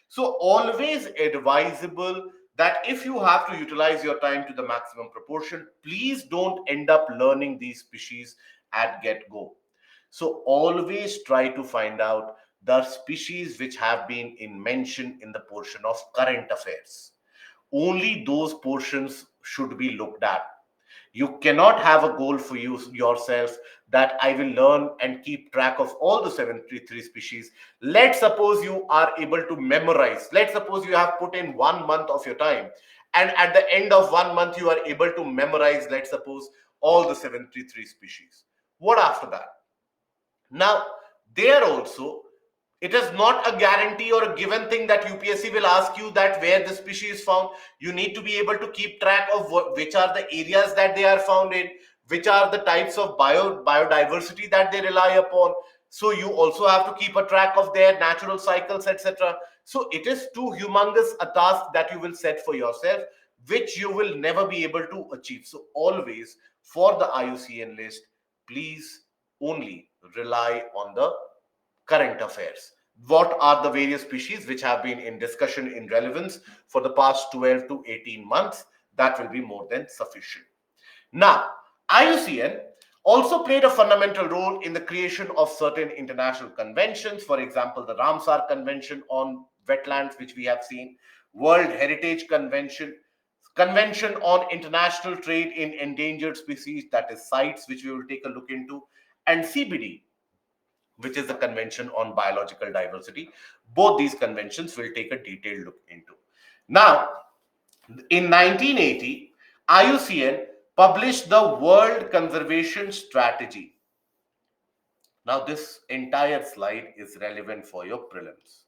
So always advisable that if you have to utilize your time to the maximum proportion, please don't end up learning these species at get-go. So always try to find out the species which have been mentioned in the portion of current affairs. Only those portions should be looked at. You cannot have a goal for you yourself that I will learn and keep track of all the 73 species. Let's suppose you are able to memorize. Let's suppose you have put in 1 month of your time, and at the end of 1 month, you are able to memorize, let's suppose, all the 73 species. What after that? Now, there also, it is not a guarantee or a given thing that UPSC will ask you that where the species is found. You need to be able to keep track of which are the areas that they are found in, which are the types of biodiversity that they rely upon. So you also have to keep a track of their natural cycles, etc. So it is too humongous a task that you will set for yourself, which you will never be able to achieve. So always for the IUCN list, please only rely on the current affairs. What are the various species which have been in discussion in relevance for the past 12 to 18 months? That will be more than sufficient. Now, IUCN also played a fundamental role in the creation of certain international conventions. For example, the Ramsar Convention on Wetlands, which we have seen, World Heritage Convention, Convention on International Trade in Endangered Species, that is CITES, which we will take a look into, and CBD, which is the Convention on Biological Diversity. Both these conventions will take a detailed look into. Now, in 1980, IUCN published the World Conservation Strategy. Now, this entire slide is relevant for your prelims.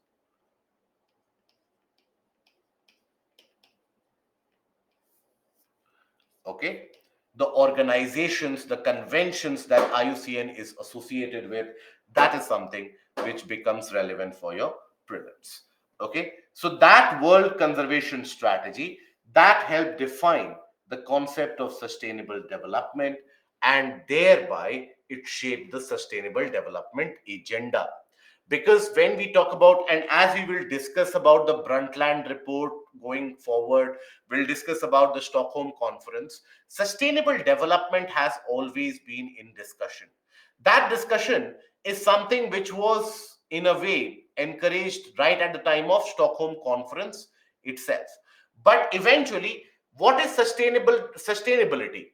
Okay, the organizations, the conventions that IUCN is associated with, that is something which becomes relevant for your prelims. Okay, so that World Conservation Strategy, that helped define the concept of sustainable development and thereby it shaped the sustainable development agenda. Because when we talk about, and as we will discuss about the Brundtland report going forward, we'll discuss about the Stockholm conference, sustainable development has always been in discussion. That discussion is something which was in a way encouraged right at the time of Stockholm conference itself. But eventually, what is sustainability?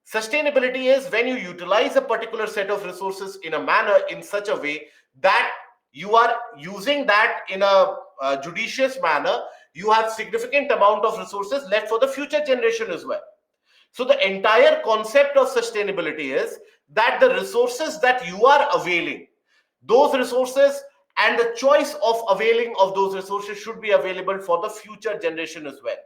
Sustainability is when you utilize a particular set of resources in a manner, in such a way that you are using that in a judicious manner. You have significant amount of resources left for the future generation as well. So the entire concept of sustainability is that the resources that you are availing, those resources and the choice of availing of those resources should be available for the future generation as well,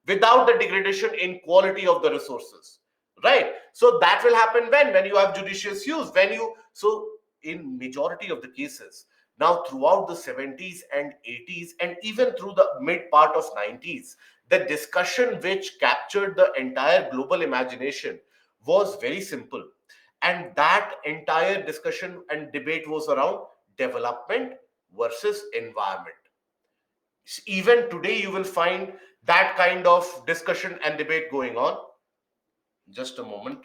without the degradation in quality of the resources. Right? So that will happen when you have judicious use, when you, so in majority of the cases now throughout the 70s and 80s and even through the mid part of 90s, the discussion which captured the entire global imagination was very simple. And that entire discussion and debate was around development versus environment. Even today, you will find that kind of discussion and debate going on. Just a moment.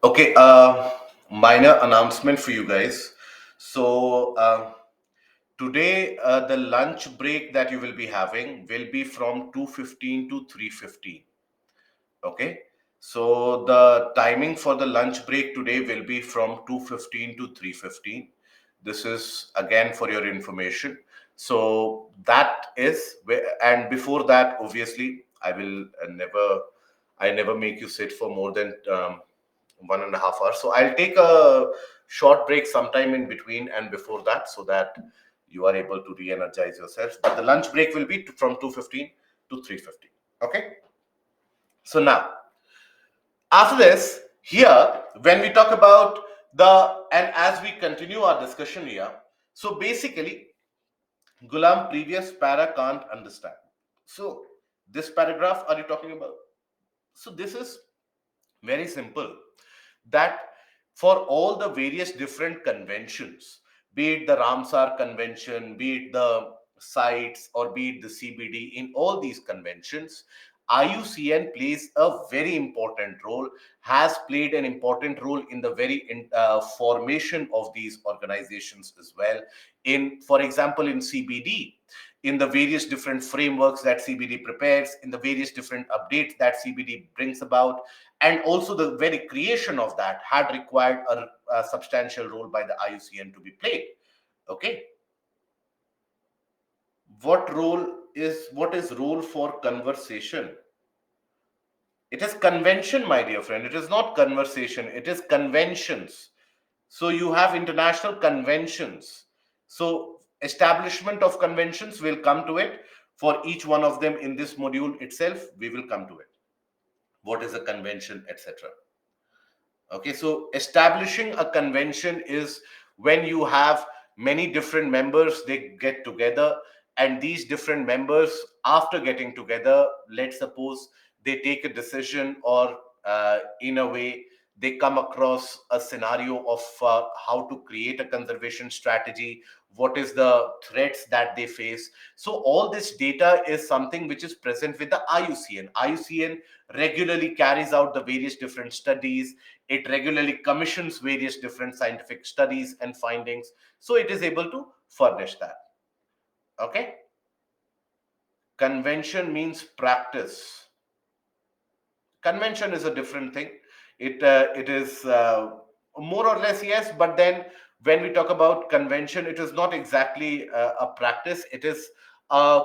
Okay, minor announcement for you guys. So, today, the lunch break that you will be having will be from 2:15 to 3:15. Okay. So the timing for the lunch break today will be from 2:15 to 3:15. This is again for your information. So that is and before that, obviously, I never make you sit for more than 1.5 hours. So I'll take a short break sometime in between and before that, so that you are able to re-energize yourself. But the lunch break will be from 2:15 to 3:15. Okay. So now, after this, here, when we talk about and as we continue our discussion here, so basically, Gulam, previous para can't understand. So, this paragraph are you talking about? So, this is very simple, that for all the various different conventions, be it the Ramsar Convention, be it the sites, or be it the CBD, in all these conventions, IUCN plays a very important role, has played an important role in the very formation of these organizations as well. In, for example, in CBD, in the various different frameworks that CBD prepares, in the various different updates that CBD brings about, and also the very creation of that had required a substantial role by the IUCN to be played. Okay, what is role for conversation? It is convention, my dear friend. It is not conversation. It is conventions. So you have international conventions. So establishment of conventions will come to it. For each one of them in this module itself, we will come to it. What is a convention, etc. Okay, so establishing a convention is when you have many different members, they get together, and these different members, after getting together, let's suppose they take a decision, or in a way they come across a scenario of how to create a conservation strategy, what is the threats that they face. So all this data is something which is present with the IUCN regularly carries out the various different studies. It regularly commissions various different scientific studies and findings, so it is able to furnish that. Okay. Convention means practice. Convention is a different thing. It is more or less, yes, but then when we talk about convention, it is not exactly a practice. It is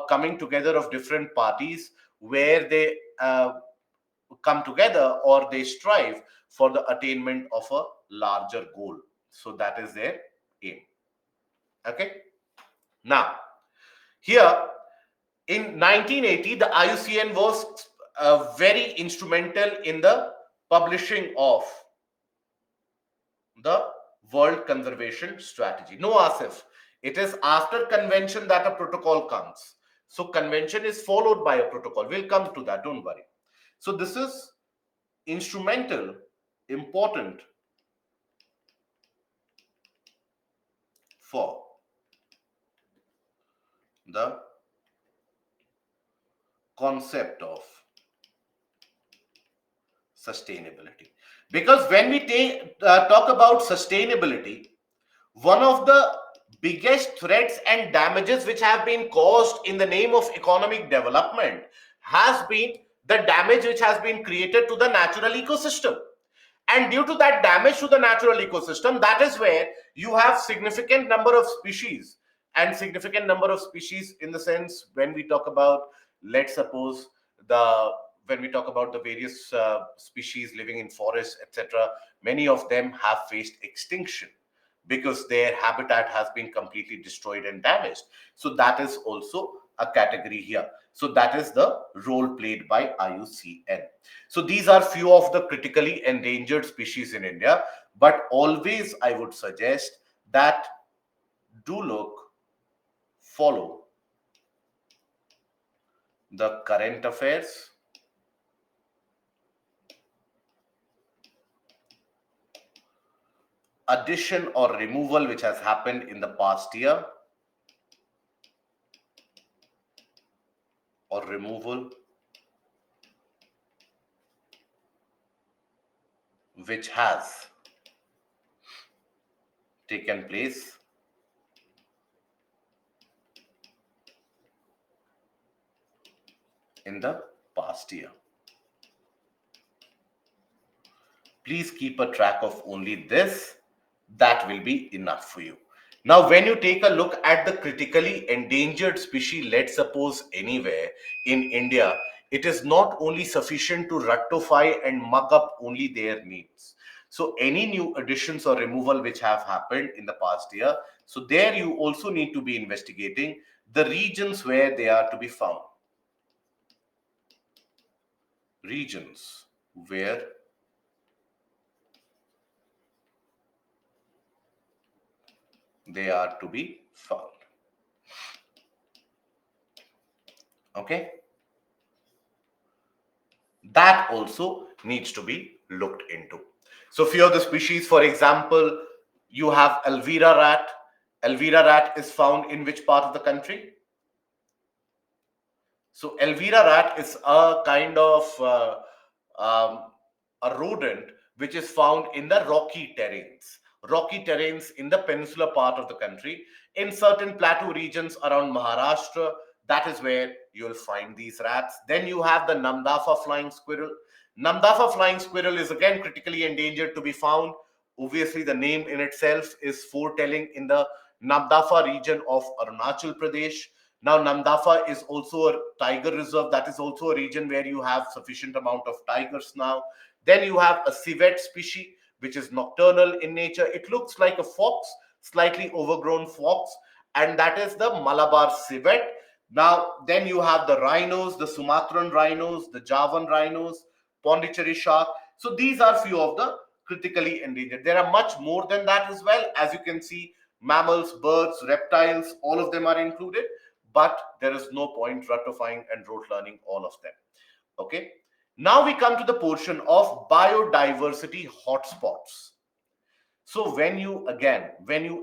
coming together of different parties where they come together, or they strive for the attainment of a larger goal. So that is their aim. Okay. Now, here in 1980, the IUCN was very instrumental in the publishing of the World Conservation Strategy. No, Asif, it is after convention that a protocol comes. So convention is followed by a protocol. We'll come to that, don't worry. So this is instrumental, important for the concept of sustainability. Because when we talk about sustainability, one of the biggest threats and damages which have been caused in the name of economic development has been the damage which has been created to the natural ecosystem. And due to that damage to the natural ecosystem, that is where you have significant number of species, and significant number of species in the sense when we talk about, let's suppose, the when we talk about the various species living in forests, etc., many of them have faced extinction because their habitat has been completely destroyed and damaged. So that is also a category here. So that is the role played by IUCN. So these are few of the critically endangered species in India, but always I would suggest that do look, follow the current affairs, addition or removal which has happened in the past year, or removal which has taken place in the past year. Please keep a track of only this. That will be enough for you. Now, when you take a look at the critically endangered species, let's suppose anywhere in India, it is not only sufficient to rectify and mug up only their needs. So any new additions or removal which have happened in the past year, so there you also need to be investigating the regions where they are to be found. Regions where they are to be found. Okay. That also needs to be looked into. So few of the species, for example, you have Elvira rat. Elvira rat is found in which part of the country? So Elvira rat is a kind of a rodent which is found in the rocky terrains in the peninsular part of the country. In certain plateau regions around Maharashtra, that is where you'll find these rats. Then you have the Namdafa flying squirrel. Namdafa flying squirrel is again critically endangered to be found. Obviously, the name in itself is foretelling in the Namdafa region of Arunachal Pradesh. Now, Namdafa is also a tiger reserve. That is also a region where you have sufficient amount of tigers now. Then you have a civet species, which is nocturnal in nature. It looks like a fox, slightly overgrown fox, and that is the Malabar civet. Now, then you have the rhinos, the Sumatran rhinos, the Javan rhinos, Pondicherry shark. So these are few of the critically endangered. There are much more than that as well. As you can see, mammals, birds, reptiles, all of them are included, but there is no point ratifying and rote learning all of them. Okay. Now we come to the portion of biodiversity hotspots. So when you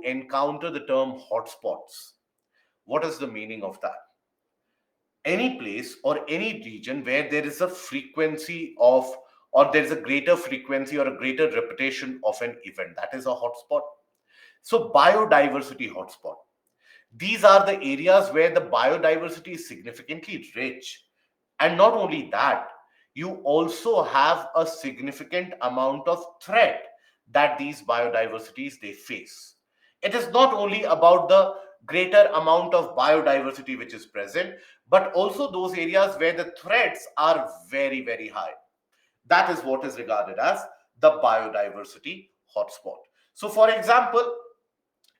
encounter the term hotspots, what is the meaning of that? Any place or any region where there is a frequency of, or there is a greater frequency or a greater repetition of an event, that is a hotspot. So biodiversity hotspot, these are the areas where the biodiversity is significantly rich. And not only that, you also have a significant amount of threat that these biodiversities they face. It is not only about the greater amount of biodiversity which is present, but also those areas where the threats are very, very high. That is what is regarded as the biodiversity hotspot. So, for example,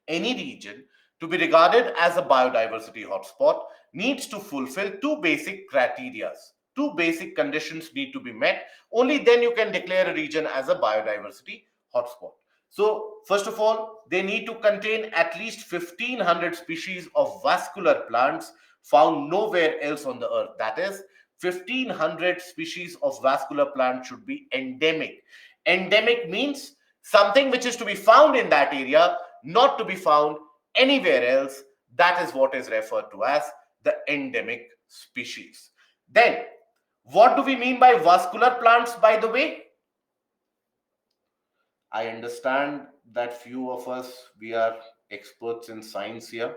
any region to be regarded as a biodiversity hotspot needs to fulfill two basic criteria. Two basic conditions need to be met. Only then you can declare a region as a biodiversity hotspot. So, first of all, they need to contain at least 1500 species of vascular plants found nowhere else on the earth. That is, 1500 species of vascular plants should be endemic. Endemic means something which is to be found in that area, not to be found anywhere else. That is what is referred to as the endemic species. Then, what do we mean by vascular plants, by the way? I understand that few of us, we are experts in science here.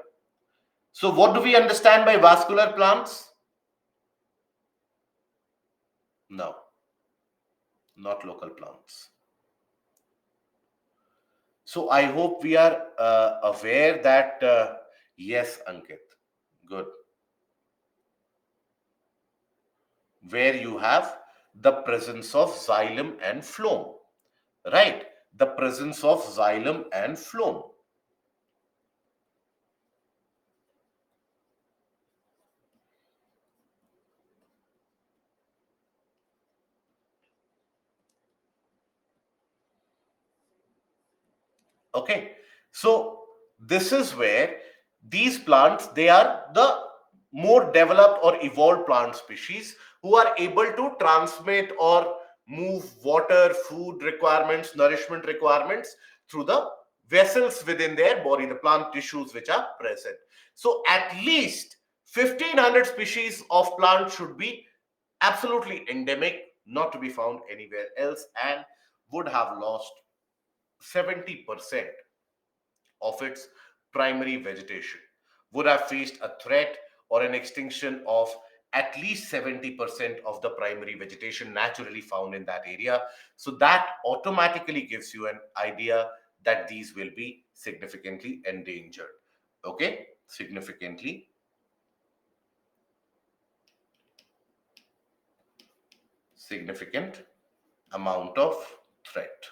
So, what do we understand by vascular plants? No, not local plants. So, I hope we are aware that, yes, Ankit, good. Where you have the presence of xylem and phloem, right? The presence of xylem and phloem. Okay, so this is where these plants, they are the more developed or evolved plant species who are able to transmit or move water, food requirements, nourishment requirements through the vessels within their body, the plant tissues which are present. So at least 1500 species of plants should be absolutely endemic, not to be found anywhere else, and would have lost 70% of its primary vegetation, would have faced a threat or an extinction of at least 70% of the primary vegetation naturally found in that area. So that automatically gives you an idea that these will be significantly endangered. Okay, significantly significant amount of threat.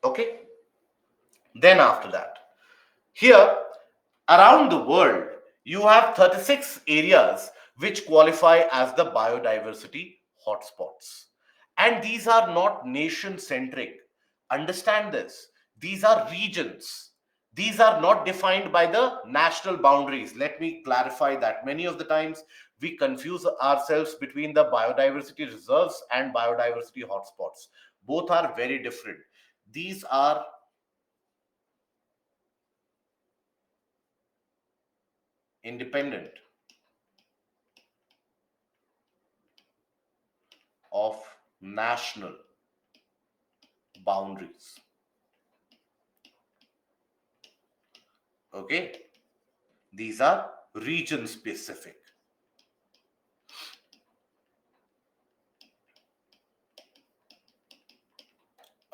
Okay, then after that, here around the world, you have 36 areas which qualify as the biodiversity hotspots. And these are not nation centric. Understand this. These are regions. These are not defined by the national boundaries. Let me clarify that. Many of the times we confuse ourselves between the biodiversity reserves and biodiversity hotspots. Both are very different. These are independent of national boundaries. Okay, these are region specific.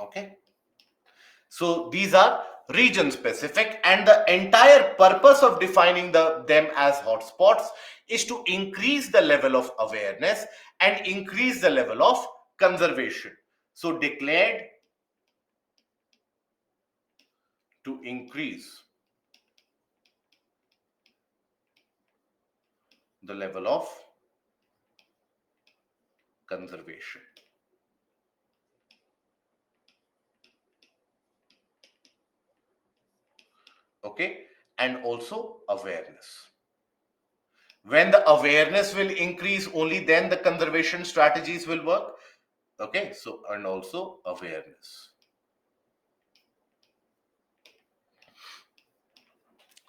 Okay, so these are region specific, and the entire purpose of defining them as hotspots is to increase the level of awareness and increase the level of conservation. So declared to increase the level of conservation. Okay, and also awareness. When the awareness will increase, only then the conservation strategies will work. Okay, so and also awareness.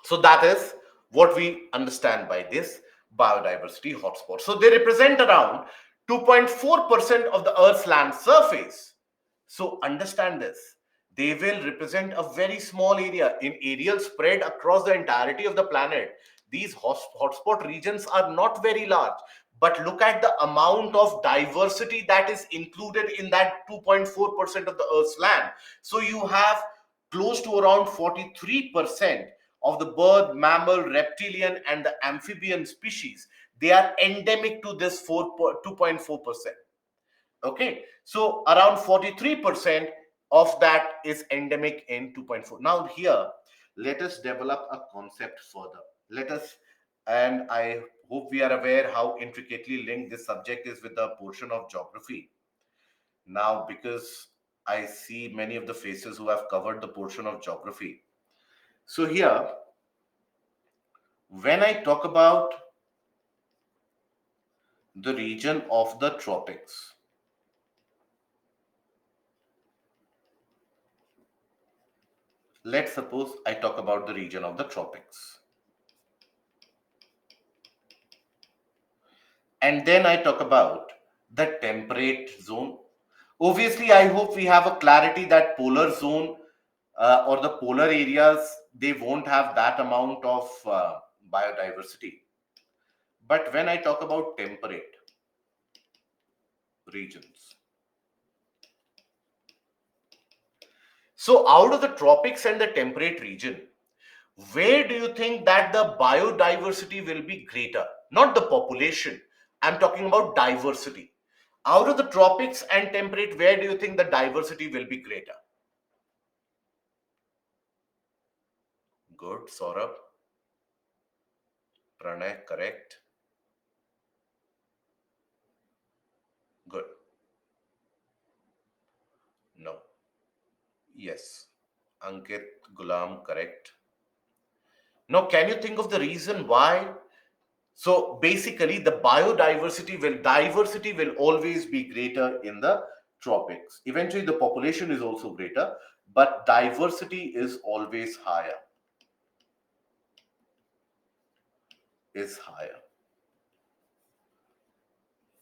So that is what we understand by this biodiversity hotspot. So they represent around 2.4% of the Earth's land surface. So understand this. They will represent a very small area in areal spread across the entirety of the planet. These hotspot regions are not very large, but look at the amount of diversity that is included in that 2.4% of the Earth's land. So you have close to around 43% of the bird, mammal, reptilian, and the amphibian species. They are endemic to this 2.4%. Okay, so around 43% of that is endemic in 2.4. Now here, let us develop a concept further. Let us, and I hope we are aware how intricately linked this subject is with the portion of geography. Now, because I see many of the faces who have covered the portion of geography. So here, when I talk about the region of the tropics, let's suppose I talk about the region of the tropics. And then I talk about the temperate zone. Obviously, I hope we have a clarity that polar zone or the polar areas, they won't have that amount of biodiversity. But when I talk about temperate regions, so out of the tropics and the temperate region, where do you think that the biodiversity will be greater? Not the population. I'm talking about diversity. Out of the tropics and temperate, where do you think the diversity will be greater? Good, Saurabh. Pranay, correct. Good. No. Yes. Ankit, Gulam, correct. Now, can you think of the reason why? So basically, the diversity will always be greater in the tropics. Eventually, the population is also greater, but diversity is always higher. Is higher.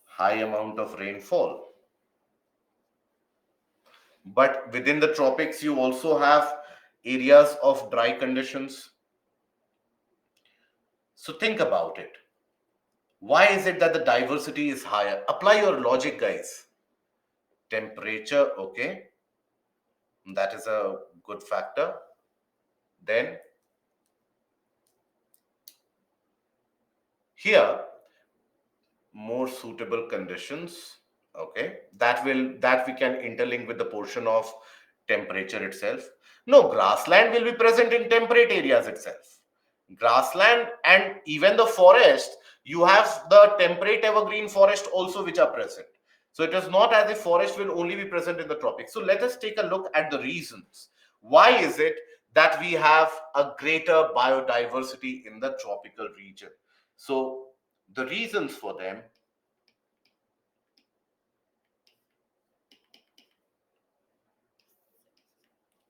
High amount of rainfall. But within the tropics, you also have areas of dry conditions. So think about it. Why is it that the diversity is higher? Apply your logic, guys. Temperature, okay. That is a good factor. Then here, more suitable conditions, okay. That we can interlink with the portion of temperature itself. No, grassland will be present in temperate areas itself. Grassland and even the forest, you have the temperate evergreen forest also which are present. So it is not as if forest will only be present in the tropics. So let us take a look at the reasons. Why is it that we have a greater biodiversity in the tropical region? So the reasons for them,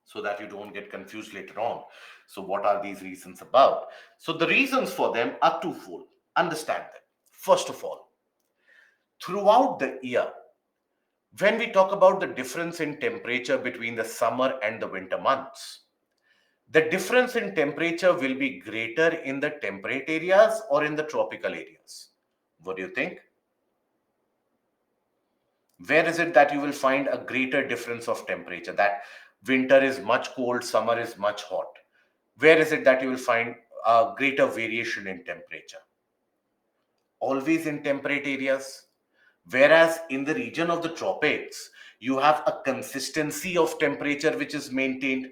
so that you don't get confused later on. So what are these reasons about? So the reasons for them are twofold. Understand them. First of all, throughout the year, when we talk about the difference in temperature between the summer and the winter months, the difference in temperature will be greater in the temperate areas or in the tropical areas. What do you think? Where is it that you will find a greater difference of temperature? That winter is much cold, summer is much hot. Where is it that you will find a greater variation in temperature? Always in temperate areas. Whereas in the region of the tropics, you have a consistency of temperature which is maintained.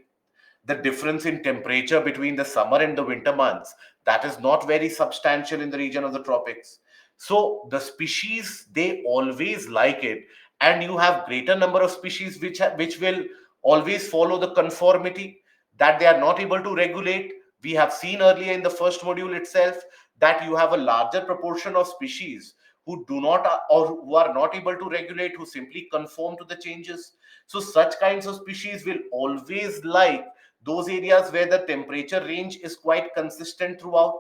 The difference in temperature between the summer and the winter months, that is not very substantial in the region of the tropics. So the species, they always like it, and you have greater number of species which will always follow the conformity that they are not able to regulate. We have seen earlier in the first module itself that you have a larger proportion of species who do not or who are not able to regulate, who simply conform to the changes. So such kinds of species will always like those areas where the temperature range is quite consistent throughout,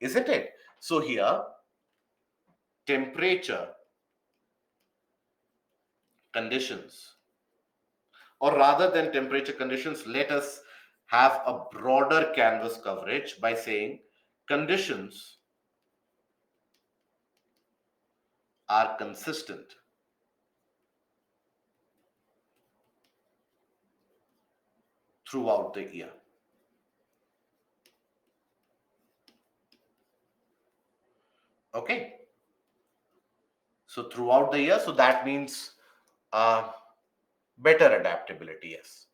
isn't it? So here, temperature conditions, or rather than temperature conditions, let us have a broader canvas coverage by saying conditions are consistent throughout the year. Okay, so throughout the year, so that means better adaptability, yes.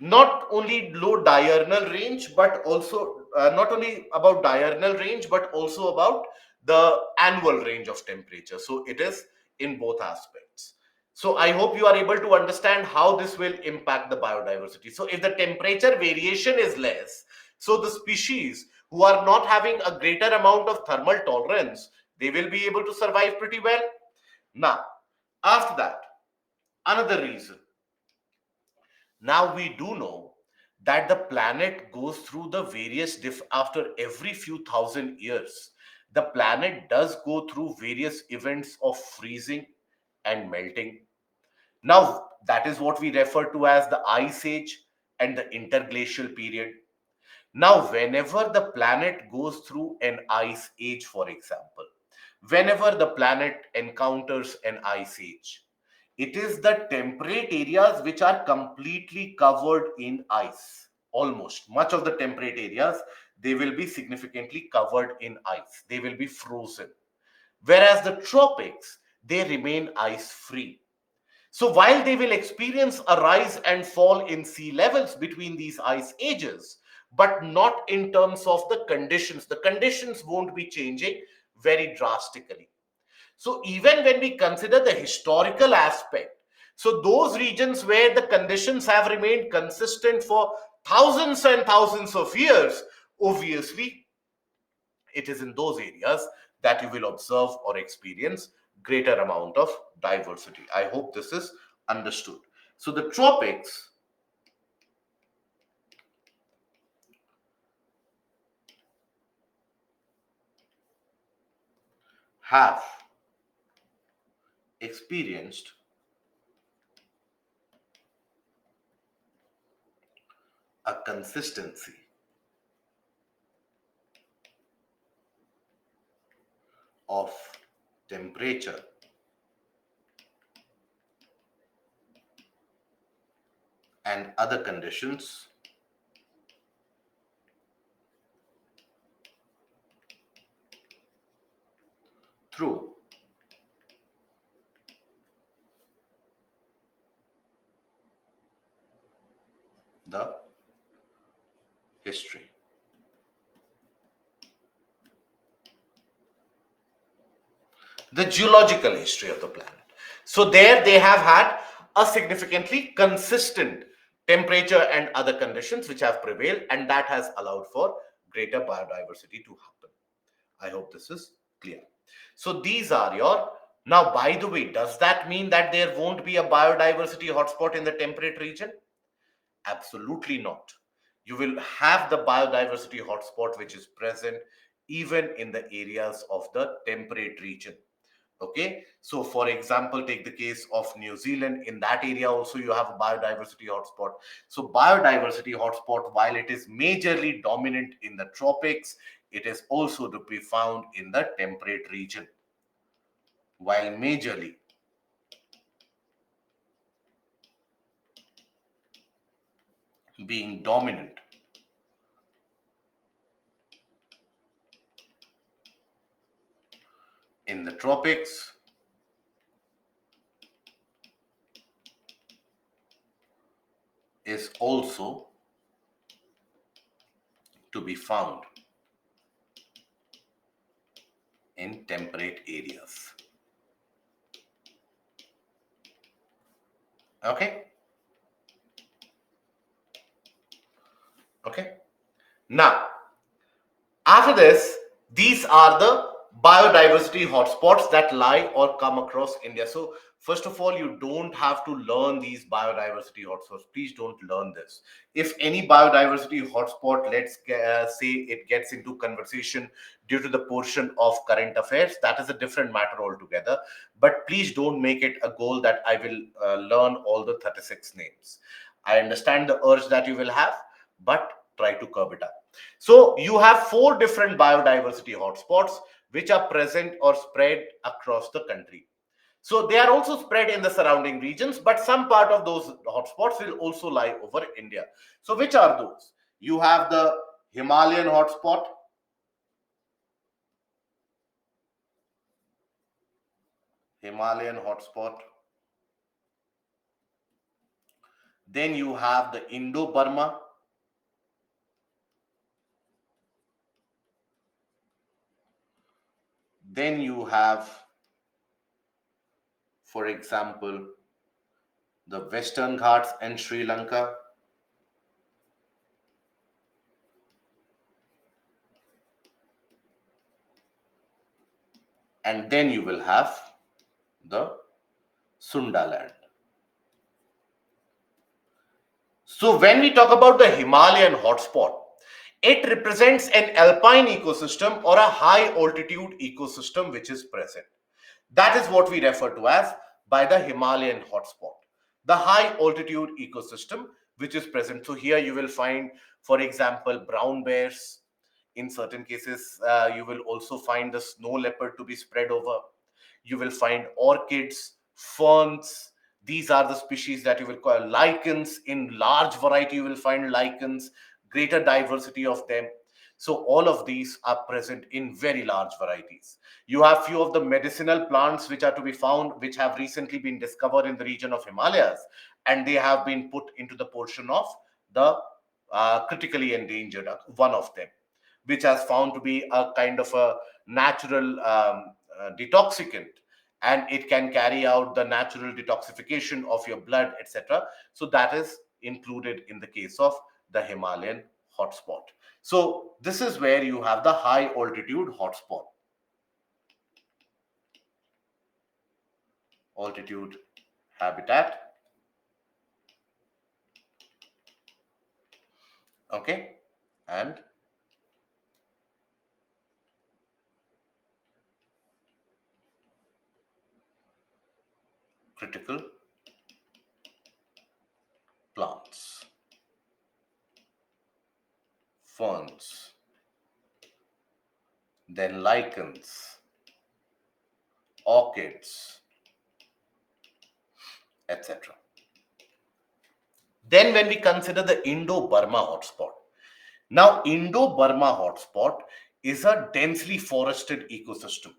Not only low diurnal range, but also not only about diurnal range, but also about the annual range of temperature. So it is in both aspects. So I hope you are able to understand how this will impact the biodiversity. So if the temperature variation is less, so the species who are not having a greater amount of thermal tolerance, they will be able to survive pretty well. Now, after that, another reason. Now we do know that the planet goes through the various after every few thousand years. The planet does go through various events of freezing and melting. Now that is what we refer to as the ice age and the interglacial period. Now, whenever the planet goes through an ice age, for example, whenever the planet encounters an ice age, it is the temperate areas which are completely covered in ice. Almost much of the temperate areas, they will be significantly covered in ice. They will be frozen. Whereas the tropics, they remain ice free. So while they will experience a rise and fall in sea levels between these ice ages, but not in terms of the conditions won't be changing very drastically. So even when we consider the historical aspect, so those regions where the conditions have remained consistent for thousands and thousands of years, obviously it is in those areas that you will observe or experience greater amount of diversity. I hope this is understood. So the tropics have experienced a consistency of temperature and other conditions through the history. The geological history of the planet. So there they have had a significantly consistent temperature and other conditions which have prevailed, and that has allowed for greater biodiversity to happen. I hope this is clear. So these are your, now by the way, does that mean that there won't be a biodiversity hotspot in the temperate region? Absolutely not. You will have the biodiversity hotspot which is present even in the areas of the temperate region. Okay, so for example, take the case of New Zealand. In that area also you have a biodiversity hotspot. So biodiversity hotspot, while it is majorly dominant in the tropics, it is also to be found in the temperate region. While majorly being dominant in the tropics, is also to be found in temperate areas. Okay. Okay. Now, after this, these are the biodiversity hotspots that lie or come across India. So, first of all, you don't have to learn these biodiversity hotspots. Please don't learn this. If any biodiversity hotspot, say it gets into conversation due to the portion of current affairs, that is a different matter altogether. But please don't make it a goal that I will learn all the 36 names. I understand the urge that you will have, but try to curb it up. So you have four different biodiversity hotspots which are present or spread across the country. So they are also spread in the surrounding regions, but some part of those hotspots will also lie over India. So which are those? You have the Himalayan hotspot, Himalayan hotspot. Then you have the Indo-Burma. Then you have, for example, the Western Ghats and Sri Lanka. And then you will have the Sundaland. So when we talk about the Himalayan hotspot, it represents an alpine ecosystem or a high altitude ecosystem which is present. That is what we refer to as by the Himalayan hotspot, the high altitude ecosystem which is present. So here you will find, for example, brown bears. In certain cases, you will also find the snow leopard to be spread over. You will find orchids, ferns. These are the species that you will call lichens. In large variety, you will find lichens, greater diversity of them. So all of these are present in very large varieties. You have few of the medicinal plants which are to be found, which have recently been discovered in the region of Himalayas, and they have been put into the portion of the critically endangered, one of them, which has found to be a kind of a natural detoxicant, and it can carry out the natural detoxification of your blood, etc. So that is included in the case of the Himalayan hotspot. So this is where you have the high altitude hotspot. Altitude habitat. Okay. And critical plants, ferns, then lichens, orchids, etc. Then when we consider the Indo-Burma hotspot, now Indo-Burma hotspot is a densely forested ecosystem.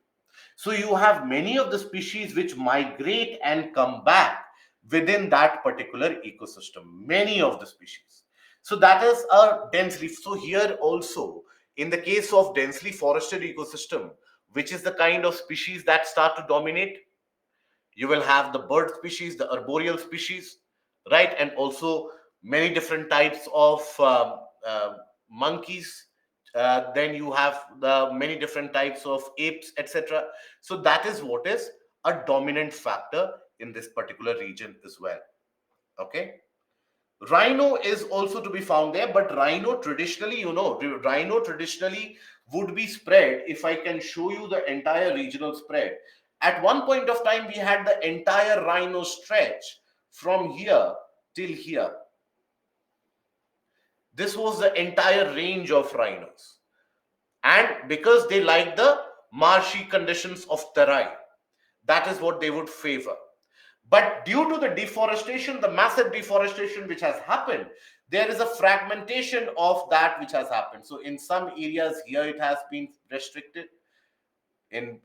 So you have many of the species which migrate and come back within that particular ecosystem, many of the species. So that is a densely, so here also, in the case of densely forested ecosystem, which is the kind of species that start to dominate, you will have the bird species, the arboreal species, right? And also many different types of monkeys. Then you have the many different types of apes, etc. So that is what is a dominant factor in this particular region as well. Okay. Rhino is also to be found there, but rhino traditionally, rhino traditionally would be spread. If I can show you the entire regional spread, at one point of time, we had the entire rhino stretch from here till here. This was the entire range of rhinos. And because they like the marshy conditions of Terai, that is what they would favor. But due to the deforestation, the massive deforestation which has happened, there is a fragmentation of that which has happened. So in some areas here it has been restricted. In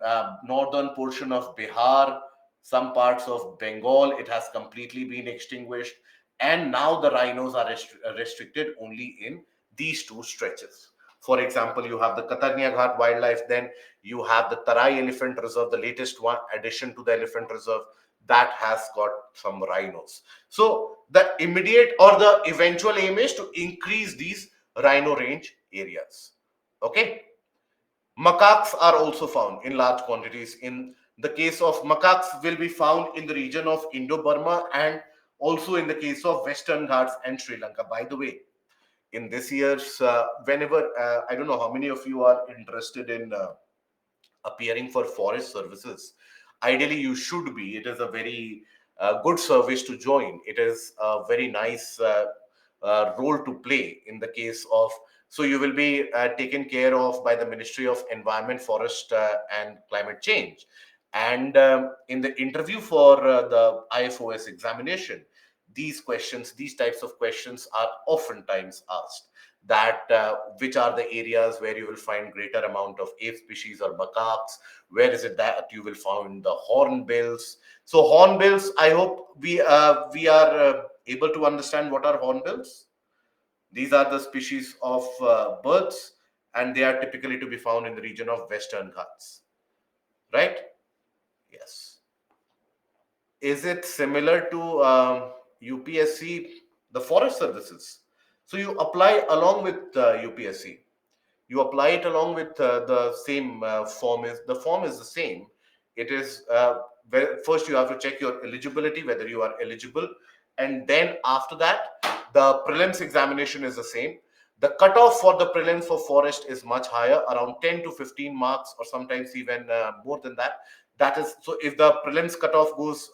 northern portion of Bihar, some parts of Bengal, it has completely been extinguished. And now the rhinos are restricted only in these two stretches. For example, you have the Katagnia Ghat Wildlife, then you have the Tarai Elephant Reserve, the latest one addition to the elephant reserve that has got some rhinos. So the immediate or the eventual aim is to increase these rhino range areas. Okay. Macaques are also found in large quantities. In the case of macaques, will be found in the region of Indo-Burma and also in the case of Western Ghats and Sri Lanka. By the way, in this year's, whenever I don't know how many of you are interested in appearing for forest services. Ideally, you should be. It is a very good service to join. It is a very nice role to play in the case of. So you will be taken care of by the Ministry of Environment, Forest and Climate Change. And in the interview for the IFOS examination, these questions, these types of questions are oftentimes asked, that which are the areas where you will find greater amount of ape species or macaques, where is it that you will find the hornbills. So hornbills, I hope we are able to understand what are hornbills. These are the species of birds, and they are typically to be found in the region of Western Ghats, right? Yes. Is it similar to UPSC, the forest services? So you apply along with UPSC. You apply it along with the same form. Is the form is the same. It is first you have to check your eligibility, whether you are eligible, and then after that, the prelims examination is the same. The cutoff for the prelims for forest is much higher, around 10 to 15 marks, or sometimes even more than that. That is, so if the prelims cutoff goes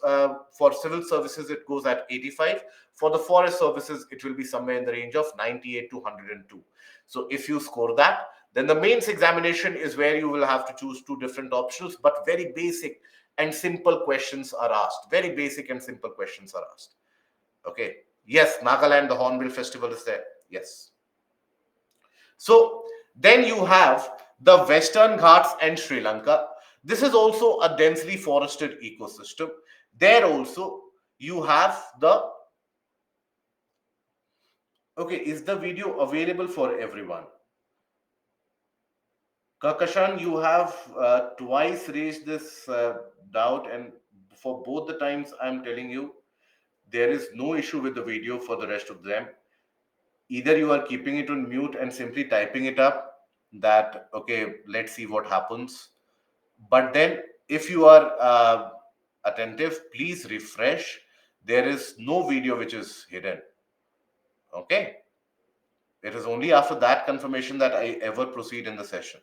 for civil services, it goes at 85. For the forest services, it will be somewhere in the range of 98 to 102. So if you score that, then the mains examination is where you will have to choose two different options, but very basic and simple questions are asked. Very basic and simple questions are asked. Okay. Yes, Nagaland, the Hornbill Festival is there. Yes. So then you have the Western Ghats and Sri Lanka. This is also a densely forested ecosystem. There also you have the. Okay, is the video available for everyone? Kakashan, you have twice raised this doubt, and for both the times, I'm telling you, there is no issue with the video for the rest of them. Either you are keeping it on mute and simply typing it up, that, okay, let's see what happens. But then, if you are attentive, please refresh. There is no video which is hidden. Okay? It is only after that confirmation that I ever proceed in the session.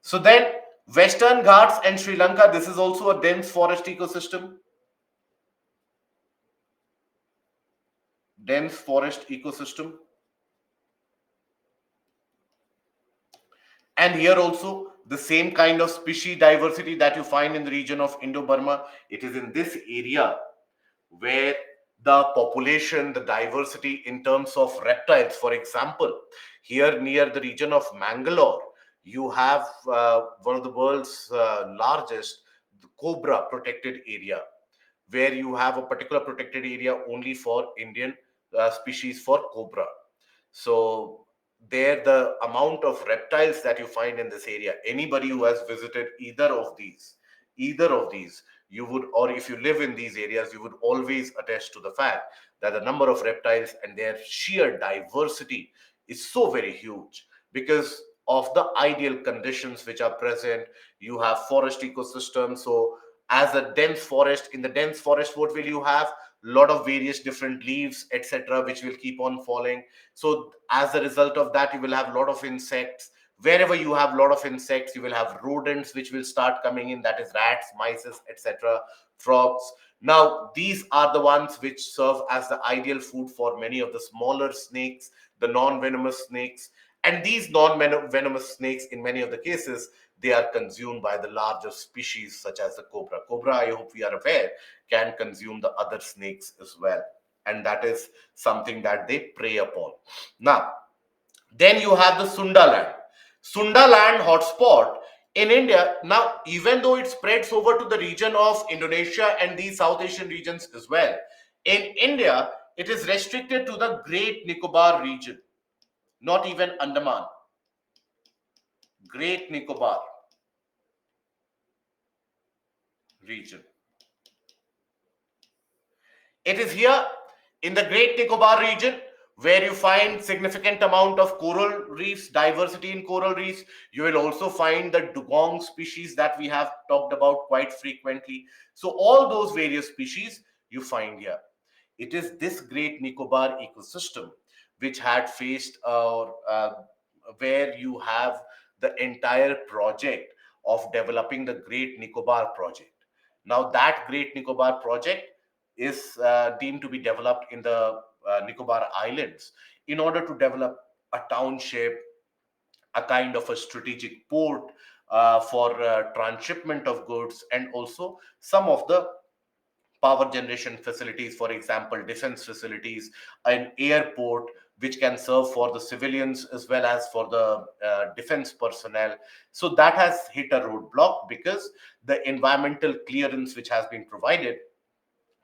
So then, Western Ghats and Sri Lanka, this is also a dense forest ecosystem. Dense forest ecosystem. And here also, the same kind of species diversity that you find in the region of Indo-Burma, it is in this area where the population, the diversity in terms of reptiles, for example, here near the region of Mangalore, you have one of the world's largest cobra protected area, where you have a particular protected area only for Indian species for cobra. So there, the amount of reptiles that you find in this area, anybody who has visited either of these, you would, or if you live in these areas, you would always attest to the fact that the number of reptiles and their sheer diversity is so very huge because of the ideal conditions which are present. You have forest ecosystem. So as a dense forest, in the dense forest, what will you have? Lot of various different leaves, etc., which will keep on falling. So as a result of that, you will have a lot of insects. Wherever you have a lot of insects, you will have rodents which will start coming in, that is rats, mice, etc., frogs. Now these are the ones which serve as the ideal food for many of the smaller snakes, the non-venomous snakes. And these non-venomous snakes, in many of the cases, they are consumed by the larger species such as the cobra. Cobra, I hope we are aware, can consume the other snakes as well. And that is something that they prey upon. Now, then you have the Sundaland. Sundaland hotspot in India. Now, even though it spreads over to the region of Indonesia and these South Asian regions as well, in India, it is restricted to the Great Nicobar region, not even Andaman. Great Nicobar region. It is here in the Great Nicobar region where you find significant amount of coral reefs, diversity in coral reefs. You will also find the dugong species that we have talked about quite frequently. So all those various species you find here. It is this Great Nicobar ecosystem which had faced where you have the entire project of developing the Great Nicobar project. Now that Great Nicobar project is deemed to be developed in the Nicobar Islands in order to develop a township, a kind of a strategic port for transshipment of goods, and also some of the power generation facilities, for example, defense facilities, an airport which can serve for the civilians as well as for the defense personnel. So that has hit a roadblock because the environmental clearance which has been provided,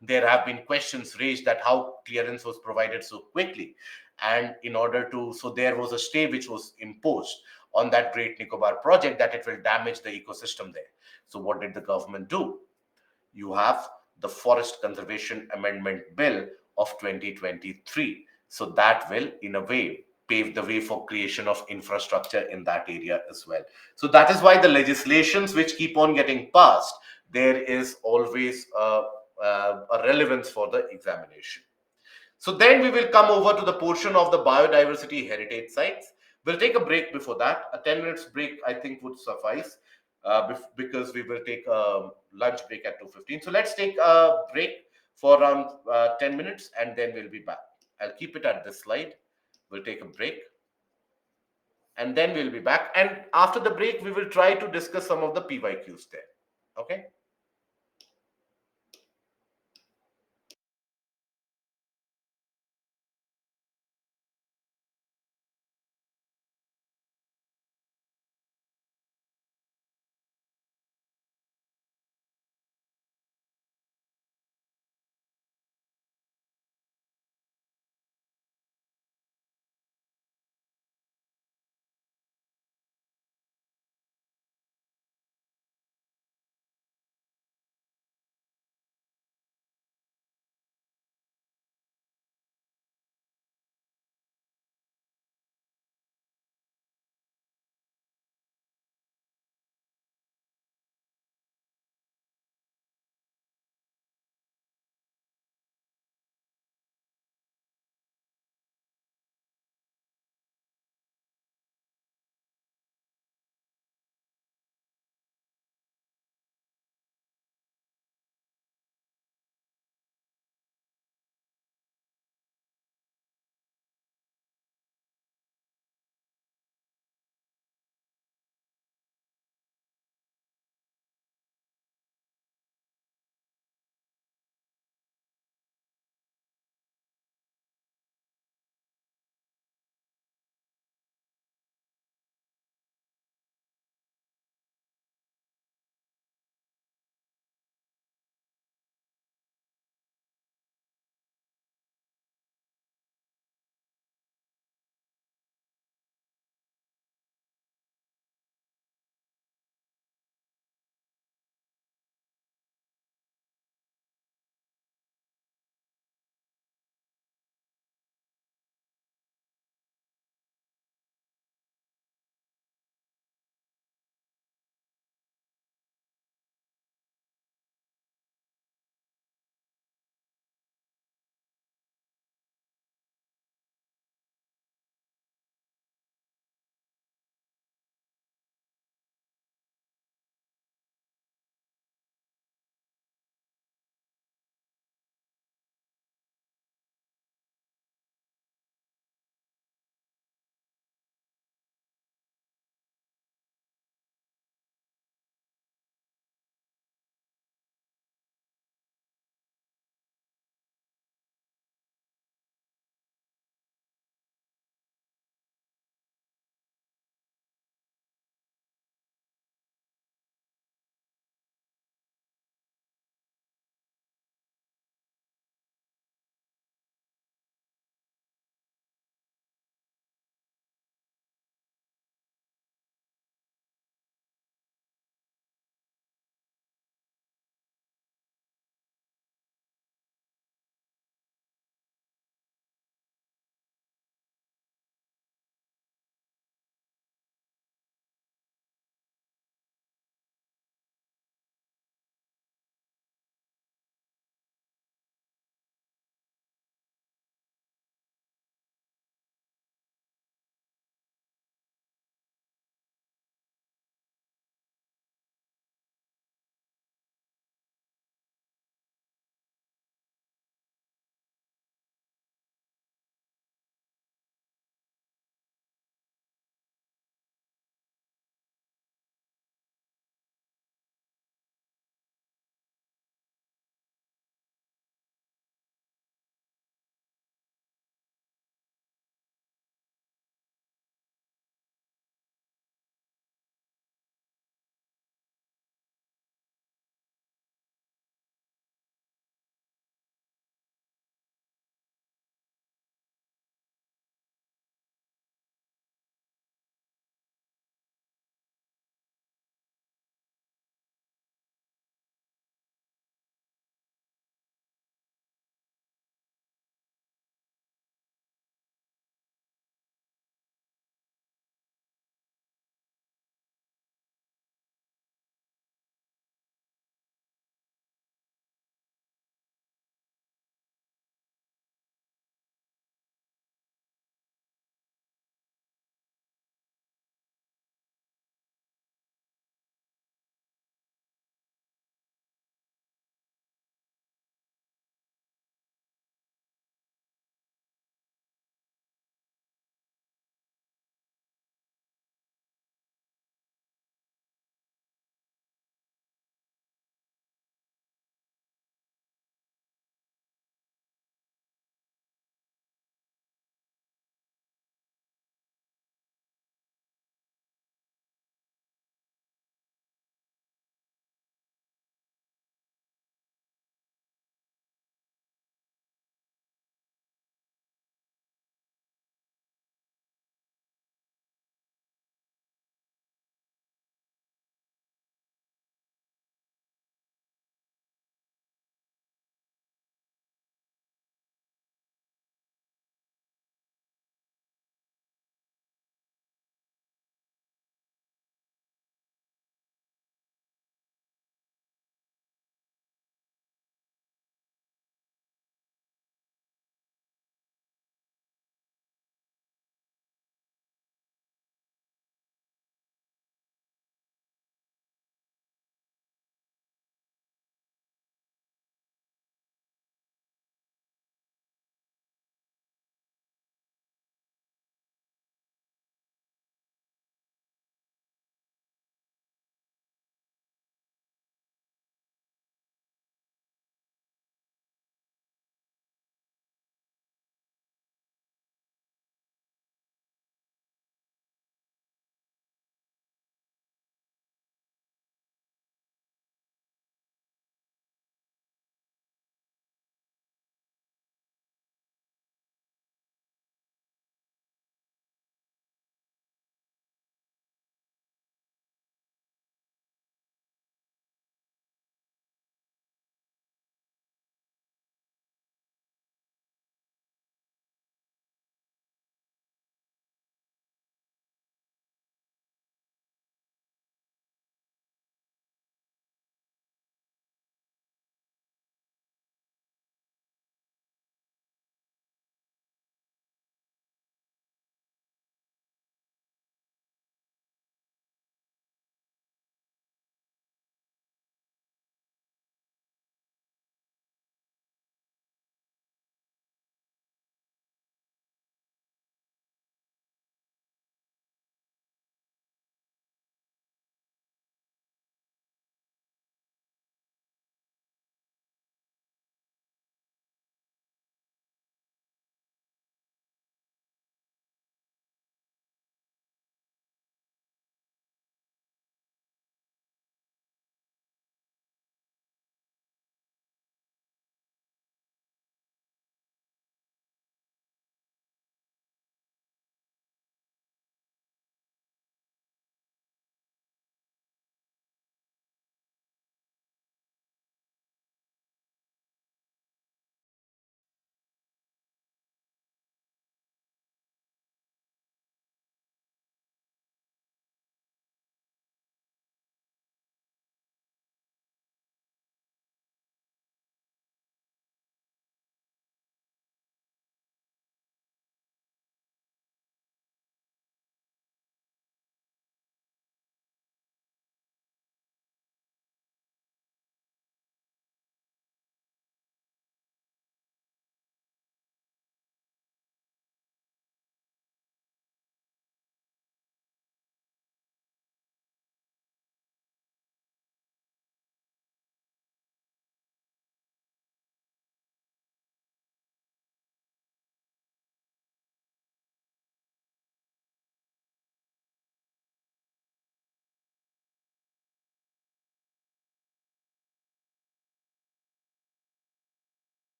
there have been questions raised that how clearance was provided so quickly, and in order to, so there was a stay which was imposed on that Great Nicobar project that it will damage the ecosystem there. So what did the government do? You have the Forest Conservation Amendment Bill of 2023. So that will, in a way, pave the way for creation of infrastructure in that area as well. So that is why the legislations which keep on getting passed, there is always a relevance for the examination. So then we will come over to the portion of the biodiversity heritage sites. We'll take a break before that. A 10 minutes break, I think, would suffice because we will take a lunch break at 2:15. So let's take a break for around 10 minutes and then we'll be back. I'll keep it at this slide. We'll take a break and then we'll be back. And after the break, we will try to discuss some of the PYQs there. Okay.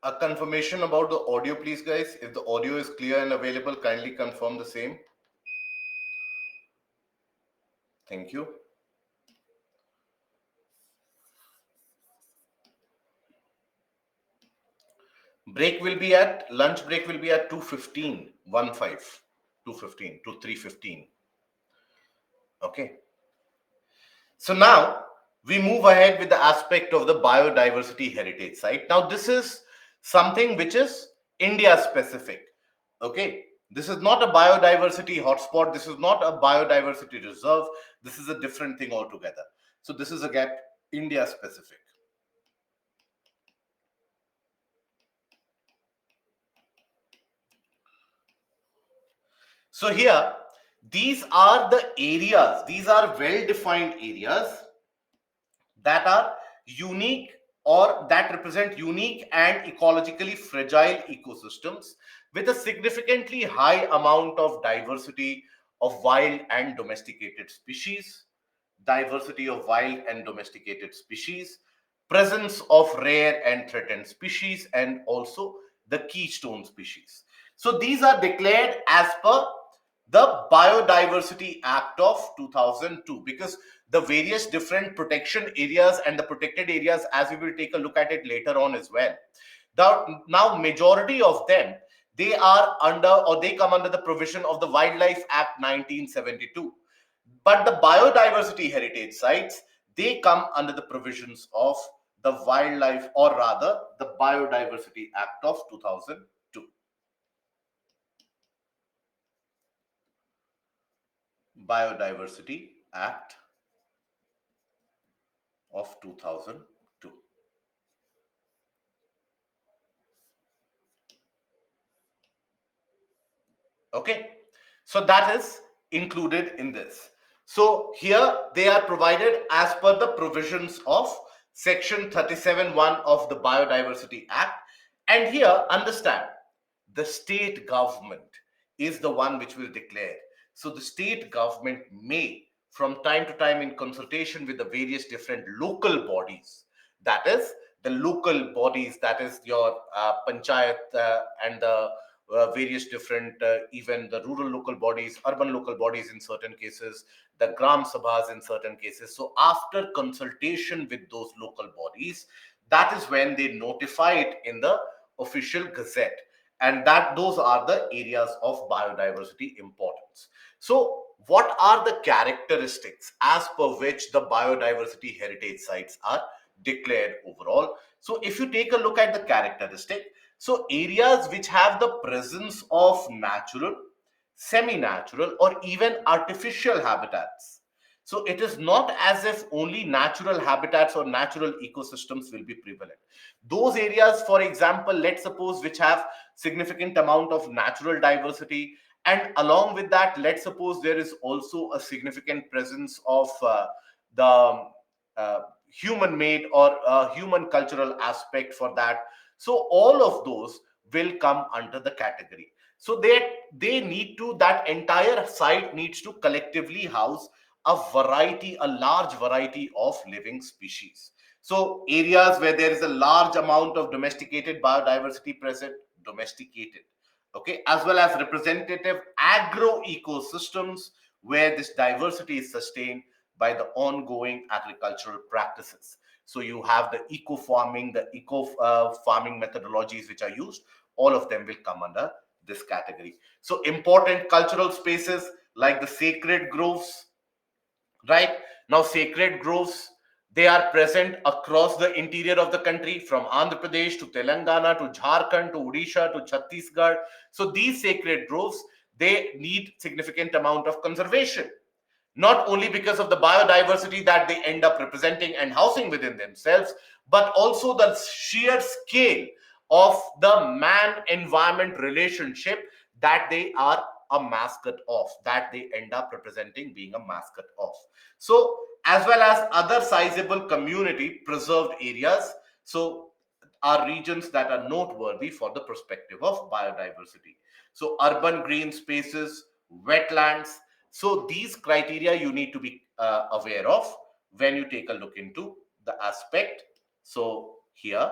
A confirmation about the audio, please, guys. If the audio is clear and available, kindly confirm the same. Thank you. Lunch break will be at 2:15, 5, 2:15 to 3:15. Okay. So now we move ahead with the aspect of the biodiversity heritage site. Now this is something which is India specific. Okay. This is not a biodiversity hotspot. This is not a biodiversity reserve. This is a different thing altogether. So this is again India specific. So here, these are the areas, these are well-defined areas that are unique or that represent unique and ecologically fragile ecosystems with a significantly high amount of diversity of wild and domesticated species, presence of rare and threatened species, and also the keystone species. So these are declared as per the Biodiversity Act of 2002, because the various different protection areas and the protected areas, as we will take a look at it later on as well. Now majority of them, they are under or they come under the provision of the Wildlife Act 1972. But the biodiversity heritage sites, they come under the provisions of the Wildlife, or rather the Biodiversity Act of 2002. Biodiversity Act of 2002. Okay, so that is included in this. So here they are provided as per the provisions of section 37(1) of the Biodiversity Act. And here understand, the state government is the one which will declare. So the state government may, from time to time, in consultation with the various different local bodies, that is the local bodies, that is your panchayat and the various different, even the rural local bodies, urban local bodies in certain cases, the gram sabhas in certain cases. So after consultation with those local bodies, that is when they notify it in the official gazette, and that those are the areas of biodiversity importance. So what are the characteristics as per which the biodiversity heritage sites are declared overall? So if you take a look at the characteristic, so areas which have the presence of natural, semi-natural, or even artificial habitats. So it is not as if only natural habitats or natural ecosystems will be prevalent. Those areas, for example, let's suppose, which have significant amount of natural diversity, and along with that, let's suppose there is also a significant presence of the human made or human cultural aspect for that. So all of those will come under the category. So they need to, that entire site needs to collectively house a large variety of living species. So areas where there is a large amount of domesticated biodiversity present, domesticated, okay, as well as representative agro ecosystems where this diversity is sustained by the ongoing agricultural practices. So you have the eco farming, the eco farming methodologies which are used. All of them will come under this category. So important cultural spaces like the sacred groves, right? Now sacred groves, they are present across the interior of the country, from Andhra Pradesh to Telangana to Jharkhand to Odisha to Chhattisgarh. So these sacred groves, they need significant amount of conservation, not only because of the biodiversity that they end up representing and housing within themselves, but also the sheer scale of the man environment relationship that they are a mascot of, that they end up representing, being a mascot of. So as well as other sizable community preserved areas, so are regions that are noteworthy for the perspective of biodiversity. So urban green spaces, wetlands, so these criteria you need to be aware of when you take a look into the aspect. So here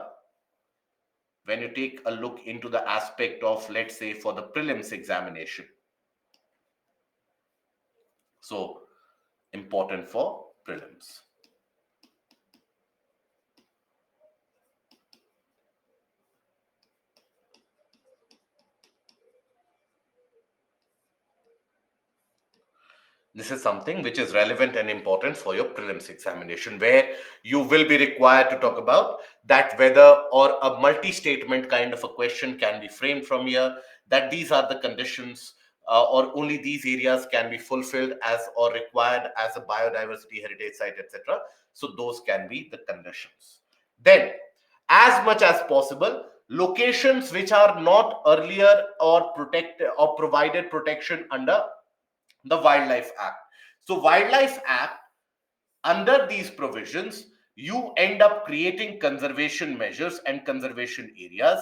when you take a look into the aspect of, let's say, for the prelims examination. So important for prelims. This is something which is relevant and important for your prelims examination, where you will be required to talk about that whether or a multi-statement kind of a question can be framed from here, that these are the conditions or only these areas can be fulfilled as or required as a biodiversity heritage site, etc. So those can be the conditions. Then, as much as possible, locations which are not earlier or protected or provided protection under the Wildlife Act. So, Wildlife Act, under these provisions, you end up creating conservation measures and conservation areas.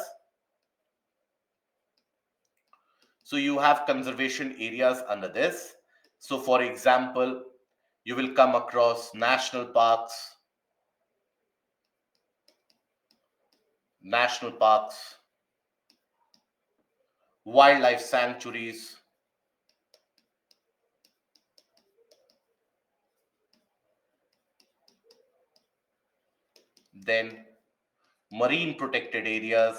So, you have conservation areas under this. So, for example, you will come across national parks, wildlife sanctuaries, then marine protected areas,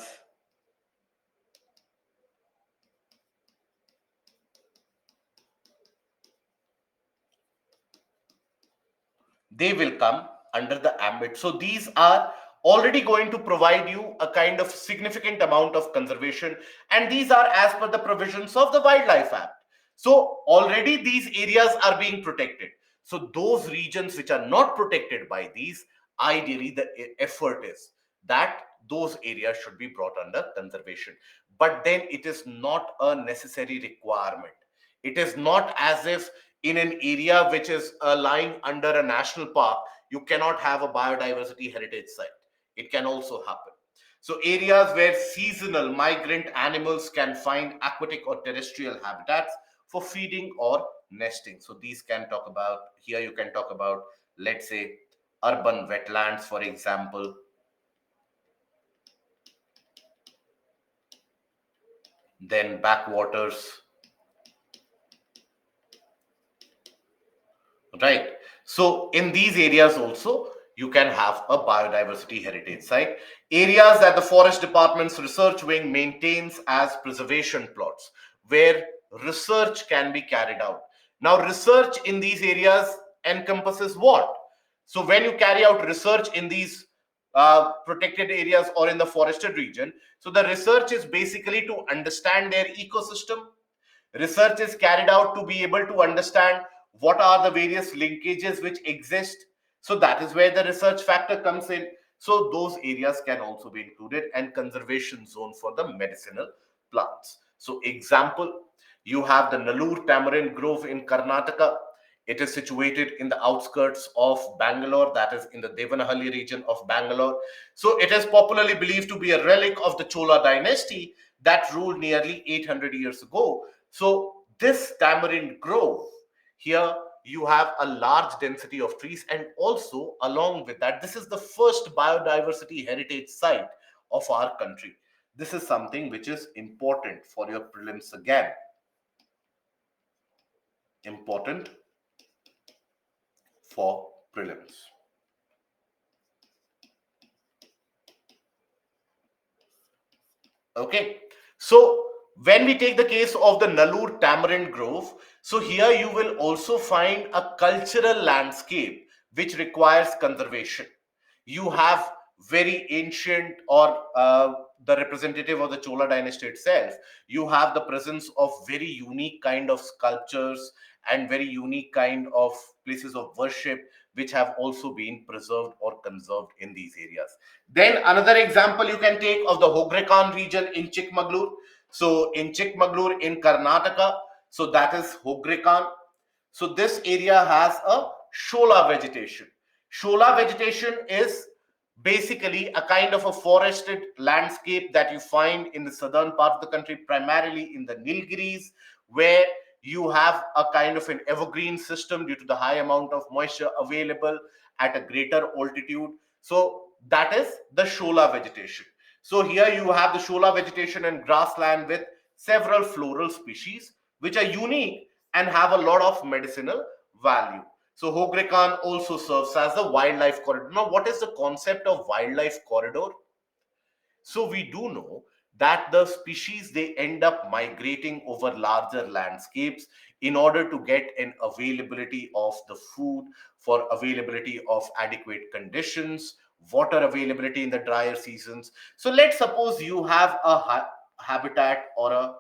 they will come under the ambit. So these are already going to provide you a kind of significant amount of conservation, and these are as per the provisions of the Wildlife Act. So already these areas are being protected. So those regions which are not protected by these, ideally the effort is that those areas should be brought under conservation. But then it is not a necessary requirement. It is not as if in an area which is lying under a national park, you cannot have a biodiversity heritage site. It can also happen. So areas where seasonal migrant animals can find aquatic or terrestrial habitats for feeding or nesting. So these can talk about, here you can talk about, let's say, urban wetlands, for example, then backwaters, right? So in these areas also, you can have a biodiversity heritage site. Areas that the forest department's research wing maintains as preservation plots where research can be carried out. Now research in these areas encompasses what? So when you carry out research in these protected areas or in the forested region, so the research is basically to understand their ecosystem. Research is carried out to be able to understand what are the various linkages which exist. So that is where the research factor comes in. So those areas can also be included, and conservation zone for the medicinal plants. So example, you have the Nallur Tamarind Grove in Karnataka. It is situated in the outskirts of Bangalore, that is in the Devanahalli region of Bangalore. So it is popularly believed to be a relic of the Chola dynasty that ruled nearly 800 years ago. So this tamarind grove, here you have a large density of trees, and also along with that, this is the first biodiversity heritage site of our country. This is something which is important for your prelims again. Important for prelims. Okay, so when we take the case of the Nallur Tamarind Grove, so here you will also find a cultural landscape which requires conservation. You have very ancient or the representative of the Chola dynasty itself. You have the presence of very unique kind of sculptures and very unique kind of places of worship which have also been preserved or conserved in these areas. Then another example you can take of the Hogrekan region in Chikmagalur. So in Chikmagalur in Karnataka, so that is Hogrekan. So this area has a shola vegetation. Shola vegetation is basically a kind of a forested landscape that you find in the southern part of the country, primarily in the Nilgiris, where you have a kind of an evergreen system due to the high amount of moisture available at a greater altitude. So that is the shola vegetation. So here you have the shola vegetation and grassland with several floral species which are unique and have a lot of medicinal value. So Hogrekan also serves as the wildlife corridor. Now, what is the concept of wildlife corridor? So we do know that the species, they end up migrating over larger landscapes in order to get an availability of the food, for availability of adequate conditions, water availability in the drier seasons. So let's suppose you have a habitat or a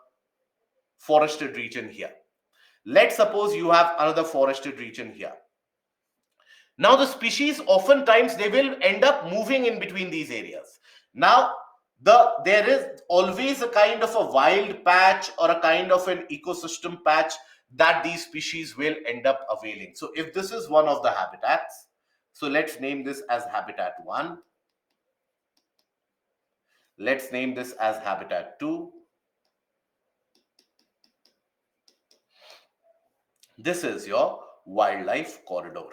forested region here. Let's suppose you have another forested region here. Now the species, oftentimes they will end up moving in between these areas. Now there is always a kind of a wild patch or a kind of an ecosystem patch that these species will end up availing. So if this is one of the habitats, so let's name this as habitat 1. Let's name this as habitat 2. This is your wildlife corridor.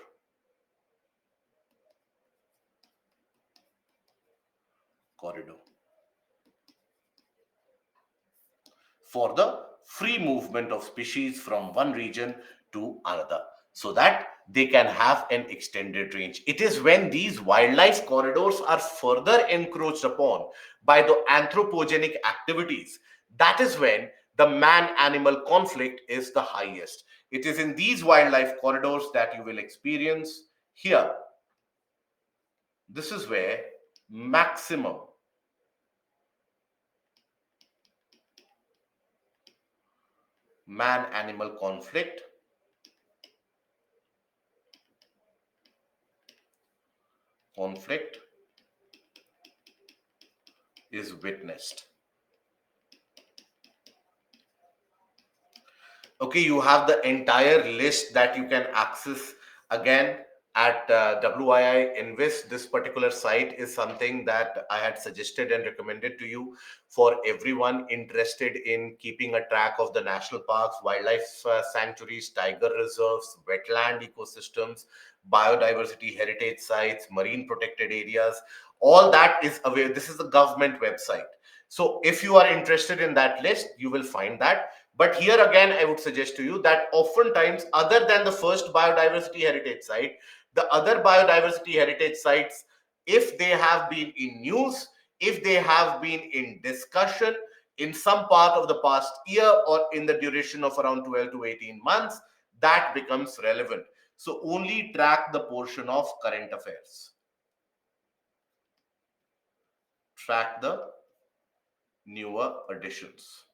For the free movement of species from one region to another, so that they can have an extended range. It is when these wildlife corridors are further encroached upon by the anthropogenic activities, that is when the man-animal conflict is the highest. It is in these wildlife corridors that you will experience here. This is where maximum man-animal conflict is witnessed. Okay, you have the entire list that you can access again at WII Invest. This particular site is something that I had suggested and recommended to you for everyone interested in keeping a track of the national parks, wildlife sanctuaries, tiger reserves, wetland ecosystems, biodiversity heritage sites, marine protected areas. All that is available. This is the government website. So if you are interested in that list, you will find that. But here again, I would suggest to you that oftentimes, other than the first biodiversity heritage site, the other biodiversity heritage sites, if they have been in news, if they have been in discussion in some part of the past year or in the duration of around 12 to 18 months, that becomes relevant. So only track the portion of current affairs. Track the newer additions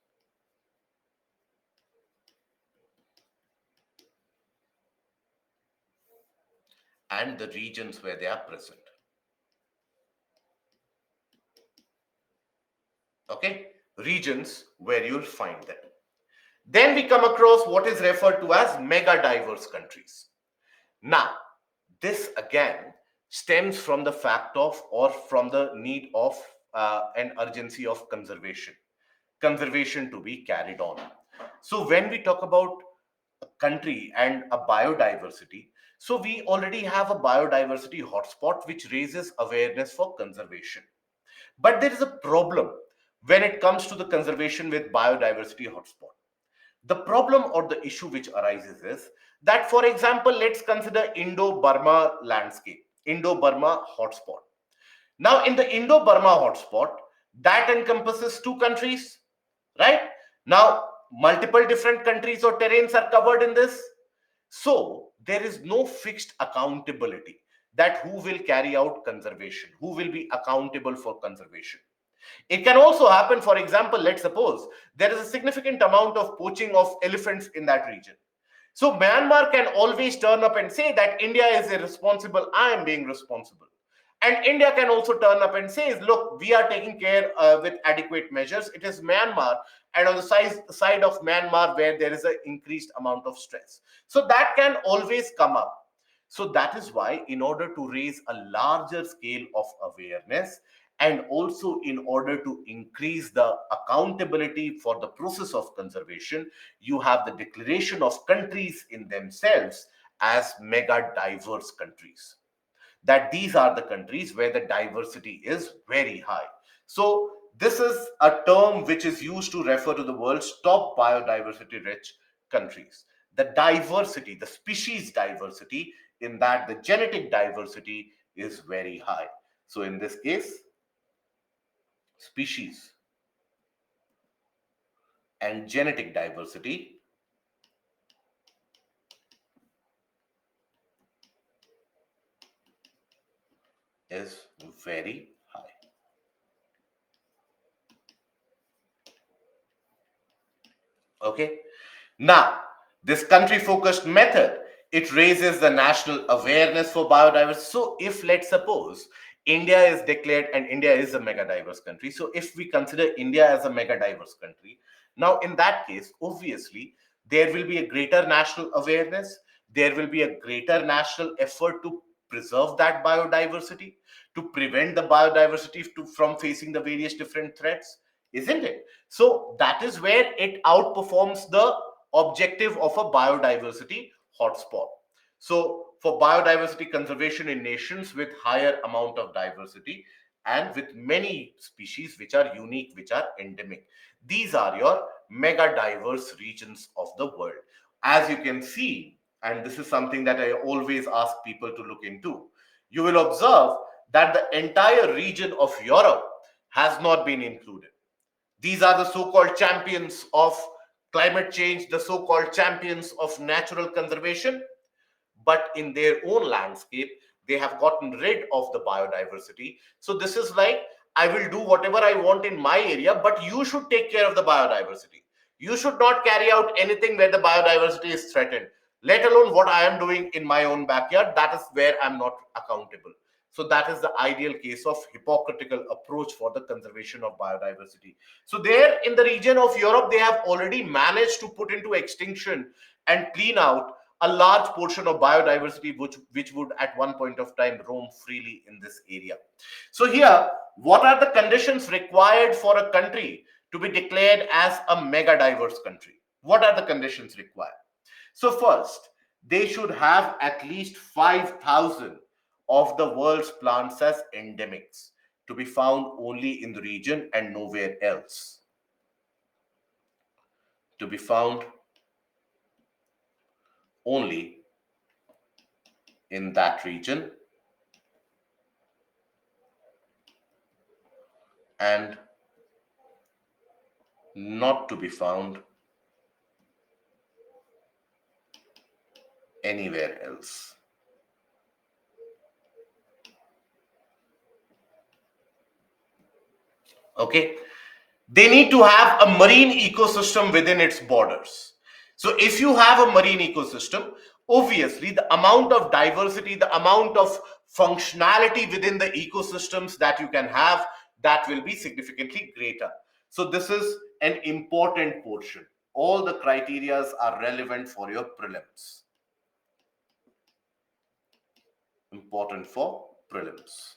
and the regions where they are present. Okay, regions where you'll find them. Then we come across what is referred to as mega diverse countries. Now, this again stems from the fact of, or from the need of an urgency of conservation to be carried on. So when we talk about a country and a biodiversity, so we already have a biodiversity hotspot which raises awareness for conservation. But there is a problem when it comes to the conservation with biodiversity hotspot. The problem or the issue which arises is that, for example, let's consider Indo-Burma landscape, Indo-Burma hotspot. Now, in the Indo-Burma hotspot, that encompasses two countries, right? Now, multiple different countries or terrains are covered in this. So, there is no fixed accountability that who will carry out conservation, who will be accountable for conservation. It can also happen, for example, let's suppose there is a significant amount of poaching of elephants in that region. So Myanmar can always turn up and say that India is irresponsible, I am being responsible. And India can also turn up and say, look, we are taking care with adequate measures. It is Myanmar, and on the side of Myanmar where there is an increased amount of stress. So that can always come up. So that is why, in order to raise a larger scale of awareness, and also in order to increase the accountability for the process of conservation, you have the declaration of countries in themselves as mega diverse countries. That these are the countries where the diversity is very high. So this is a term which is used to refer to the world's top biodiversity rich countries. The diversity, the species diversity, in that the genetic diversity is very high. So in this case, species and genetic diversity is very high. Okay. Now, this country focused method, it raises the national awareness for biodiversity. So if, let's suppose, India is declared, and India is a mega diverse country. So if we consider India as a mega diverse country, now in that case, obviously, there will be a greater national awareness. There will be a greater national effort to preserve that biodiversity, to prevent the biodiversity from facing the various different threats, isn't it? So that is where it outperforms the objective of a biodiversity hotspot. So for biodiversity conservation in nations with higher amount of diversity and with many species which are unique, which are endemic, these are your mega diverse regions of the world. As you can see, and this is something that I always ask people to look into, you will observe that the entire region of Europe has not been included. These are the so-called champions of climate change, the so-called champions of natural conservation, but in their own landscape, they have gotten rid of the biodiversity. So this is like, I will do whatever I want in my area, but you should take care of the biodiversity. You should not carry out anything where the biodiversity is threatened, let alone what I am doing in my own backyard. That is where I'm not accountable. So that is the ideal case of hypocritical approach for the conservation of biodiversity. So there in the region of Europe, they have already managed to put into extinction and clean out a large portion of biodiversity which would at one point of time roam freely in this area. So here, what are the conditions required for a country to be declared as a mega diverse country? What are the conditions required? So first, they should have at least 5,000 of the world's plants as endemics, to be found only in the region and nowhere else. To be found only in that region and not to be found anywhere else. Okay. They need to have a marine ecosystem within its borders. So if you have a marine ecosystem, obviously the amount of diversity, the amount of functionality within the ecosystems that you can have, that will be significantly greater. So this is an important portion. All the criterias are relevant for your prelims. Important for prelims.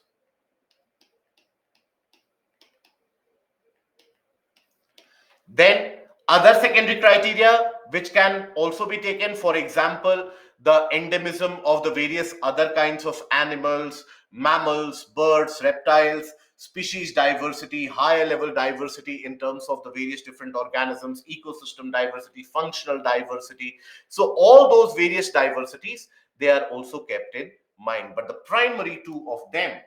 Then other secondary criteria which can also be taken, for example, the endemism of the various other kinds of animals, mammals, birds, reptiles, species diversity, higher level diversity in terms of the various different organisms, ecosystem diversity, functional diversity. So all those various diversities, they are also kept in mind. But the primary two of them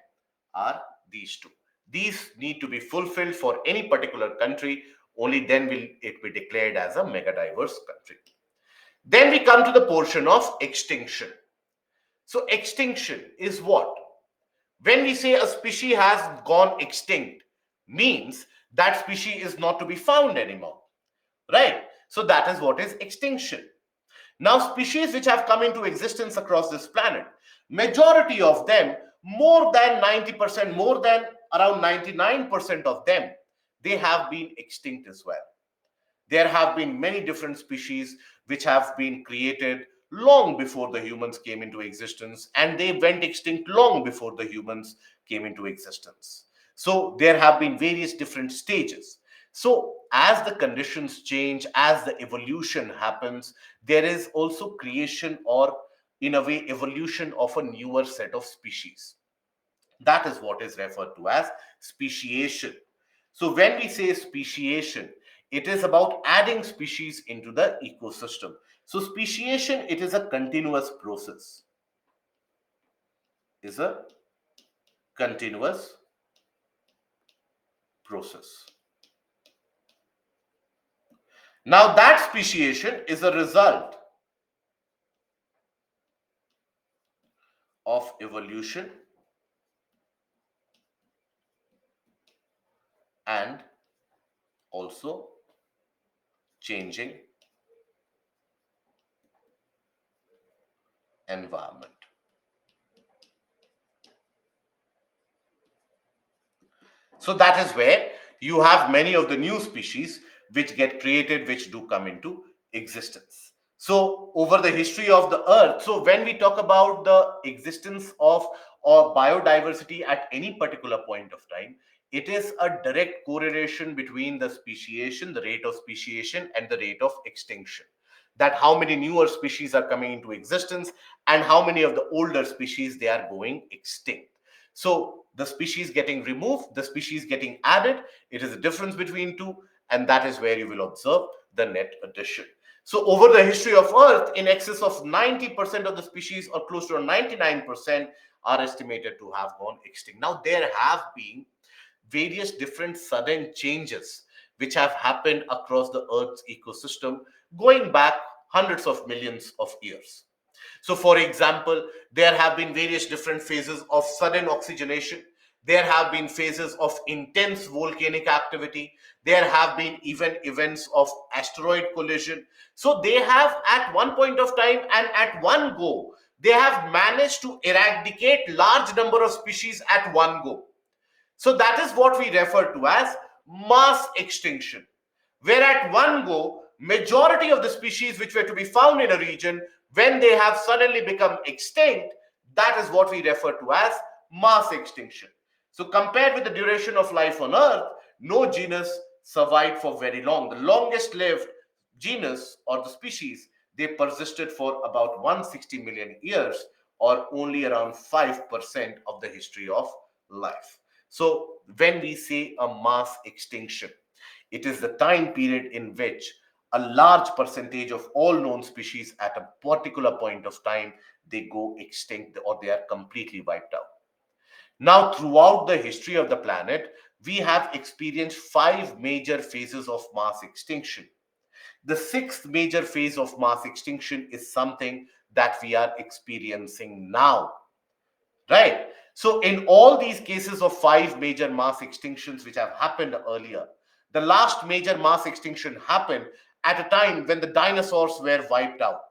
are these two. These need to be fulfilled for any particular country. Only then will it be declared as a mega diverse country. Then we come to the portion of extinction. So extinction is what? When we say a species has gone extinct, means that species is not to be found anymore, right? So that is what is extinction. Now, species which have come into existence across this planet, majority of them, more than 90%, more than around 99% of them, they have been extinct as well. There have been many different species which have been created long before the humans came into existence, and they went extinct long before the humans came into existence. So there have been various different stages. So as the conditions change, as the evolution happens, there is also creation, or in a way evolution of a newer set of species. That is what is referred to as speciation. So when we say speciation, it is about adding species into the ecosystem. So speciation, it is a continuous process. Is a continuous process. Now that speciation is a result of evolution and also changing environment. So that is where you have many of the new species which get created, which do come into existence. So over the history of the earth, so when we talk about the existence of or biodiversity at any particular point of time, it is a direct correlation between the speciation, the rate of speciation, and the rate of extinction. That how many newer species are coming into existence and how many of the older species they are going extinct. So the species getting removed, the species getting added, it is a difference between two, and that is where you will observe the net addition. So over the history of Earth, in excess of 90% of the species, or close to 99%, are estimated to have gone extinct. Now, there have been various different sudden changes which have happened across the Earth's ecosystem going back hundreds of millions of years. So, for example, there have been various different phases of sudden oxygenation. There have been phases of intense volcanic activity. There have been even events of asteroid collision. So, they have at one point of time and at one go, they have managed to eradicate large number of species at one go. So that is what we refer to as mass extinction, where at one go, majority of the species which were to be found in a region, when they have suddenly become extinct, that is what we refer to as mass extinction. So compared with the duration of life on Earth, no genus survived for very long. The longest lived genus or the species, they persisted for about 160 million years, or only around 5% of the history of life. So when we say a mass extinction, it is the time period in which a large percentage of all known species at a particular point of time, they go extinct or they are completely wiped out. Now, throughout the history of the planet, we have experienced five major phases of mass extinction. The sixth major phase of mass extinction is something that we are experiencing now, right? So, in all these cases of five major mass extinctions which have happened earlier, the last major mass extinction happened at a time when the dinosaurs were wiped out.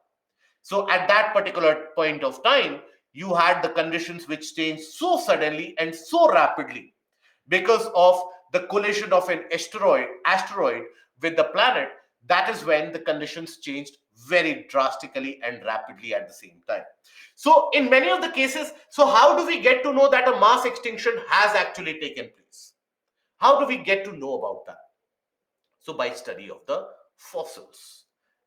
So at that particular point of time, you had the conditions which changed so suddenly and so rapidly because of the collision of an asteroid with the planet. That is when the conditions changed very drastically and rapidly at the same time. So in many of the cases, so how do we get to know that a mass extinction has actually taken place? How do we get to know about that? So by study of the fossils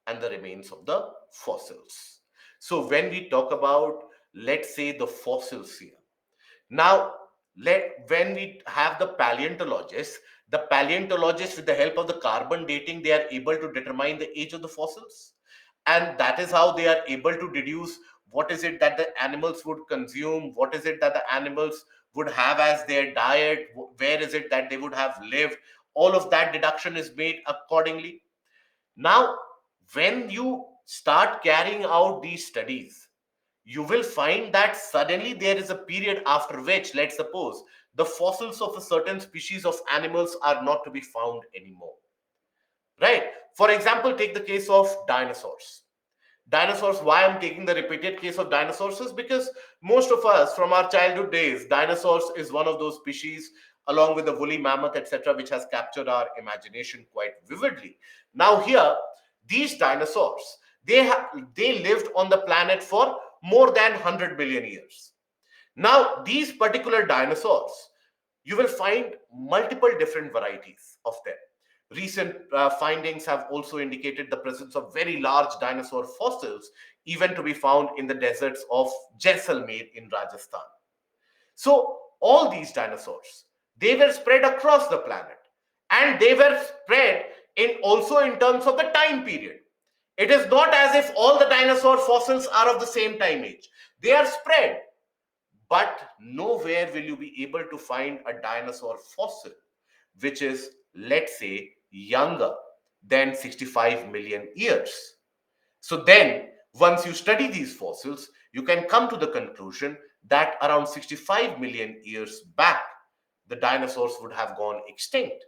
and the remains of the fossils. So when we talk about, let's say, the fossils here, now when we have the paleontologists with the help of the carbon dating, they are able to determine the age of the fossils, and that is how they are able to deduce what is it that the animals would consume, what is it that the animals would have as their diet, where is it that they would have lived. All of that deduction is made accordingly. Now, when you start carrying out these studies, you will find that suddenly there is a period after which, let's suppose, the fossils of a certain species of animals are not to be found anymore. Right? For example, take the case of dinosaurs. Dinosaurs, why I'm taking the repeated case of dinosaurs is because most of us from our childhood days, dinosaurs is one of those species along with the woolly mammoth, etc., which has captured our imagination quite vividly. Now here, these dinosaurs, they lived on the planet for more than 100 million years. Now these particular dinosaurs, you will find multiple different varieties of them. Recent findings have also indicated the presence of very large dinosaur fossils, even to be found in the deserts of Jaisalmer in Rajasthan. So, all these dinosaurs, they were spread across the planet. and they were spread in also in terms of the time period. It is not as if all the dinosaur fossils are of the same time age. They are spread, but nowhere will you be able to find a dinosaur fossil which is, let's say, younger than 65 million years. So then, once you study these fossils, you can come to the conclusion that around 65 million years back, the dinosaurs would have gone extinct.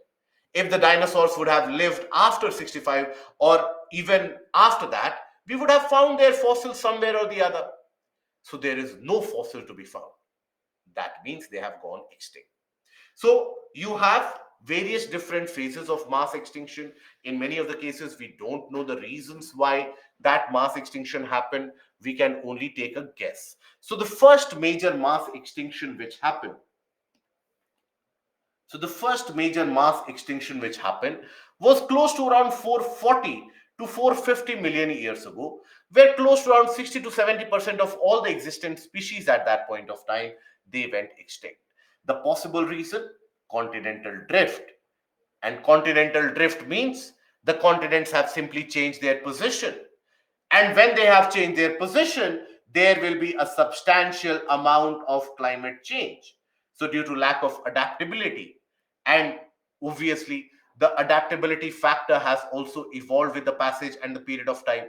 If the dinosaurs would have lived after 65 or even after that, we would have found their fossils somewhere or the other. So there is no fossil to be found. That means they have gone extinct. So you have various different phases of mass extinction. In many of the cases, we don't know the reasons why that mass extinction happened. We can only take a guess. So the first major mass extinction which happened was close to around 440 to 450 million years ago, where close to around 60 to 70% of all the existent species at that point of time, they went extinct. The possible reason? Continental drift. And continental drift means the continents have simply changed their position. And when they have changed their position, there will be a substantial amount of climate change. So, due to lack of adaptability, and obviously, the adaptability factor has also evolved with the passage and the period of time,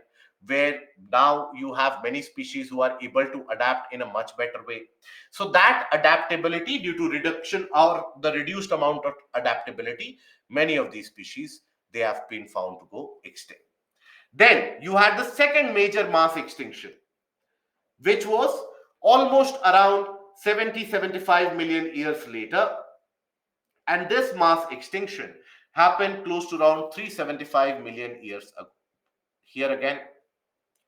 where now you have many species who are able to adapt in a much better way. So, that adaptability, due to reduction or the reduced amount of adaptability, many of these species they have been found to go extinct. Then you had the second major mass extinction, which was almost around 70-75 million years later. And this mass extinction happened close to around 375 million years ago. Here again,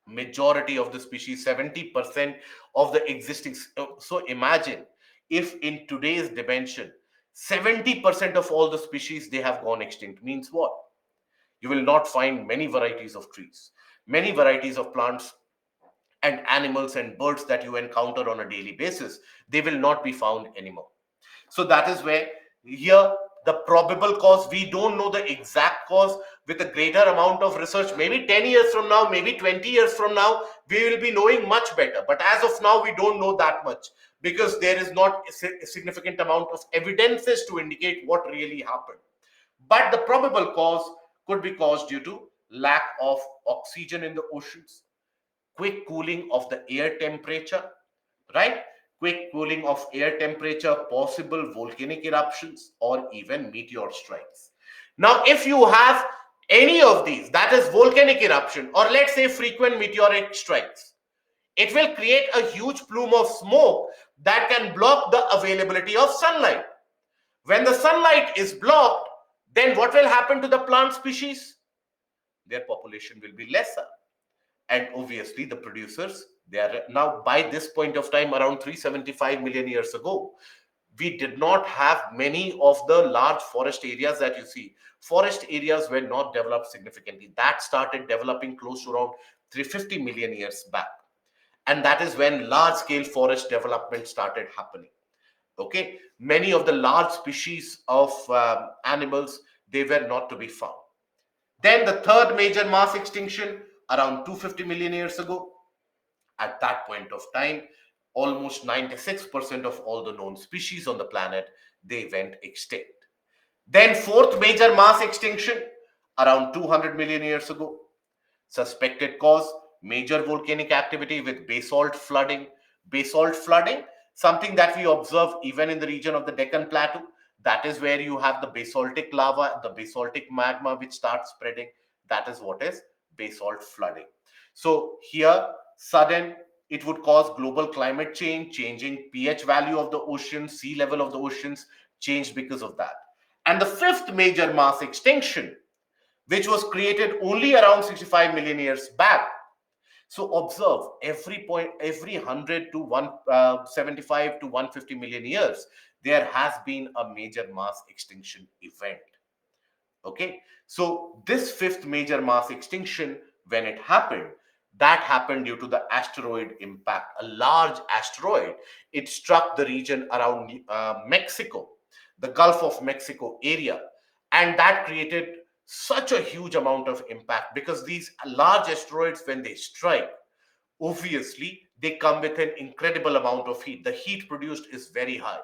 majority of the species, 70% of the existing. So imagine if in today's dimension, 70% of all the species they have gone extinct. Means what? You will not find many varieties of trees, many varieties of plants and animals and birds that you encounter on a daily basis. They will not be found anymore. So that is where here the probable cause, we don't know the exact cause. With a greater amount of research, maybe 10 years from now, maybe 20 years from now, we will be knowing much better. But as of now, we don't know that much because there is not a significant amount of evidences to indicate what really happened. But the probable cause could be caused due to lack of oxygen in the oceans, quick cooling of the air temperature, right? Quick cooling of air temperature, possible volcanic eruptions, or even meteor strikes. Now, if you have any of these, that is volcanic eruption, or let's say frequent meteoric strikes, it will create a huge plume of smoke that can block the availability of sunlight. When the sunlight is blocked, then what will happen to the plant species? Their population will be lesser. And obviously, the producers, they are now by this point of time, around 375 million years ago, we did not have many of the large forest areas that you see. Forest areas were not developed significantly. That started developing close to around 350 million years back. And that is when large scale forest development started happening. Okay, many of the large species of animals, they were not to be found. Then the third major mass extinction around 250 million years ago. At that point of time, almost 96% of all the known species on the planet, they went extinct. Then fourth major mass extinction around 200 million years ago. Suspected cause, major volcanic activity with basalt flooding. Basalt flooding, something that we observe even in the region of the Deccan Plateau. That is where you have the basaltic lava, the basaltic magma which starts spreading. That is what is basalt flooding. So here, sudden, it would cause global climate change, changing pH value of the ocean, sea level of the oceans changed because of that. And the fifth major mass extinction, which was created only around 65 million years back. So observe, every 100 to 175 to 150 million years, there has been a major mass extinction event. Okay, so this fifth major mass extinction, when it happened, that happened due to the asteroid impact. A large asteroid, it struck the region around Mexico, the Gulf of Mexico area, And that created such a huge amount of impact, because these large asteroids, when they strike, obviously they come with an incredible amount of heat. The heat produced is very high.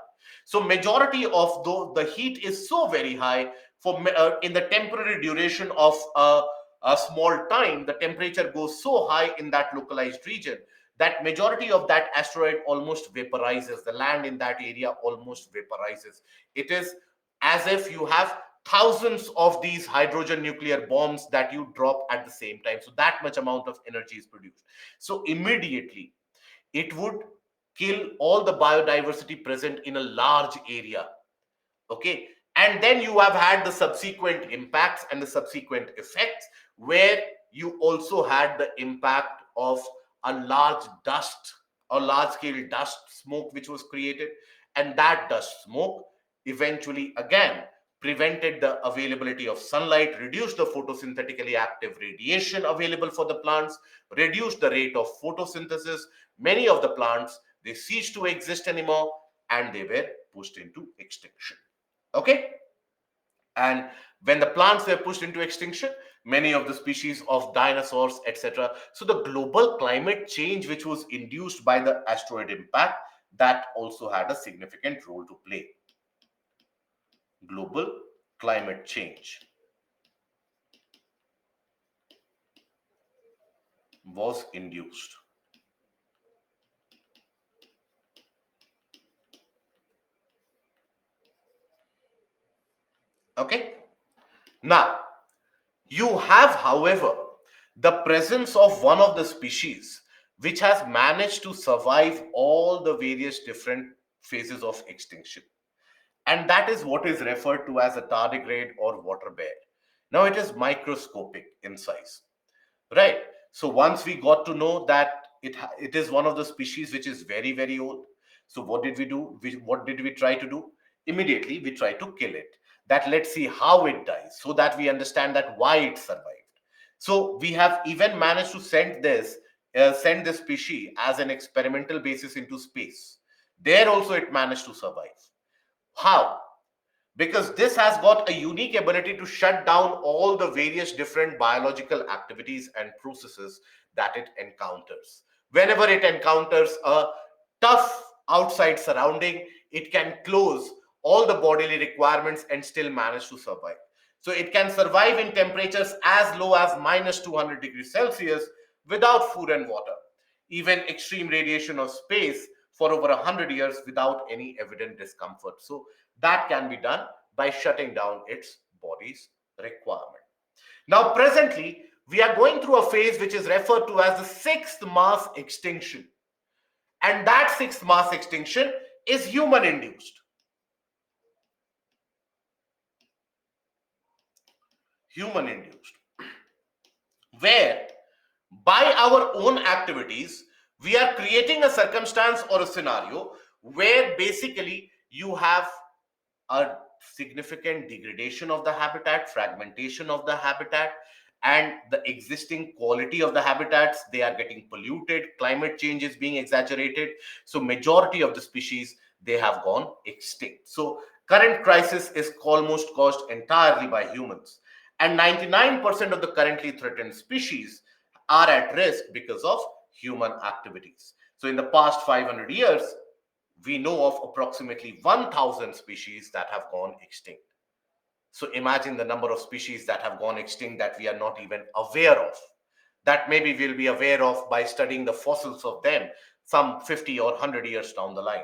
So majority of the heat is so very high, for in the temporary duration of a small time, the temperature goes so high in that localized region that majority of that asteroid almost vaporizes. The land in that area almost vaporizes. It is as if you have thousands of these hydrogen nuclear bombs that you drop at the same time. So that much amount of energy is produced. So immediately it would kill all the biodiversity present in a large area. Okay. And then you have had the subsequent impacts and the subsequent effects, where you also had the impact of a large dust or large scale dust smoke which was created. And that dust smoke eventually again prevented the availability of sunlight, reduced the photosynthetically active radiation available for the plants, reduced the rate of photosynthesis. Many of the plants, they ceased to exist anymore, and they were pushed into extinction. Okay. And when the plants were pushed into extinction, many of the species of dinosaurs, etc. So the global climate change which was induced by the asteroid impact, that also had a significant role to play. Global climate change was induced. Okay. Now, you have, however, the presence of one of the species which has managed to survive all the various different phases of extinction. And that is what is referred to as a tardigrade or water bear. Now, it is microscopic in size. Right. So once we got to know that it is one of the species which is very, very old. So what did we do? What did we try to do? Immediately we try to kill it. That let's see how it dies, so that we understand that why it survived. So we have even managed to send this species as an experimental basis into space. There also it managed to survive. How? Because this has got a unique ability to shut down all the various different biological activities and processes that it encounters. Whenever it encounters a tough outside surrounding, it can close all the bodily requirements and still manage to survive. So it can survive in temperatures as low as minus 200 degrees Celsius without food and water, even extreme radiation of space for over 100 years without any evident discomfort. So that can be done by shutting down its body's requirement. Now, presently, we are going through a phase which is referred to as the sixth mass extinction. And that sixth mass extinction is human induced. Human induced. Where by our own activities, we are creating a circumstance or a scenario where basically you have a significant degradation of the habitat, fragmentation of the habitat, and the existing quality of the habitats, they are getting polluted. Climate change is being exaggerated. So majority of the species, they have gone extinct. So current crisis is almost caused entirely by humans. And 99% of the currently threatened species are at risk because of human activities. So in the past 500 years, we know of approximately 1,000 species that have gone extinct. So imagine the number of species that have gone extinct that we are not even aware of, that maybe we'll be aware of by studying the fossils of them some 50 or 100 years down the line.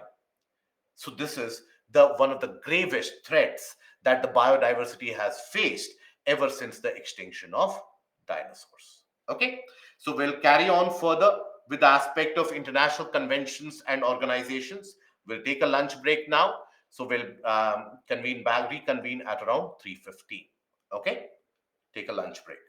So this is the one of the gravest threats that the biodiversity has faced ever since the extinction of dinosaurs. Okay, so we'll carry on further with the aspect of international conventions and organizations. We'll take a lunch break now. So we'll reconvene at around 3:15. Okay, take a lunch break.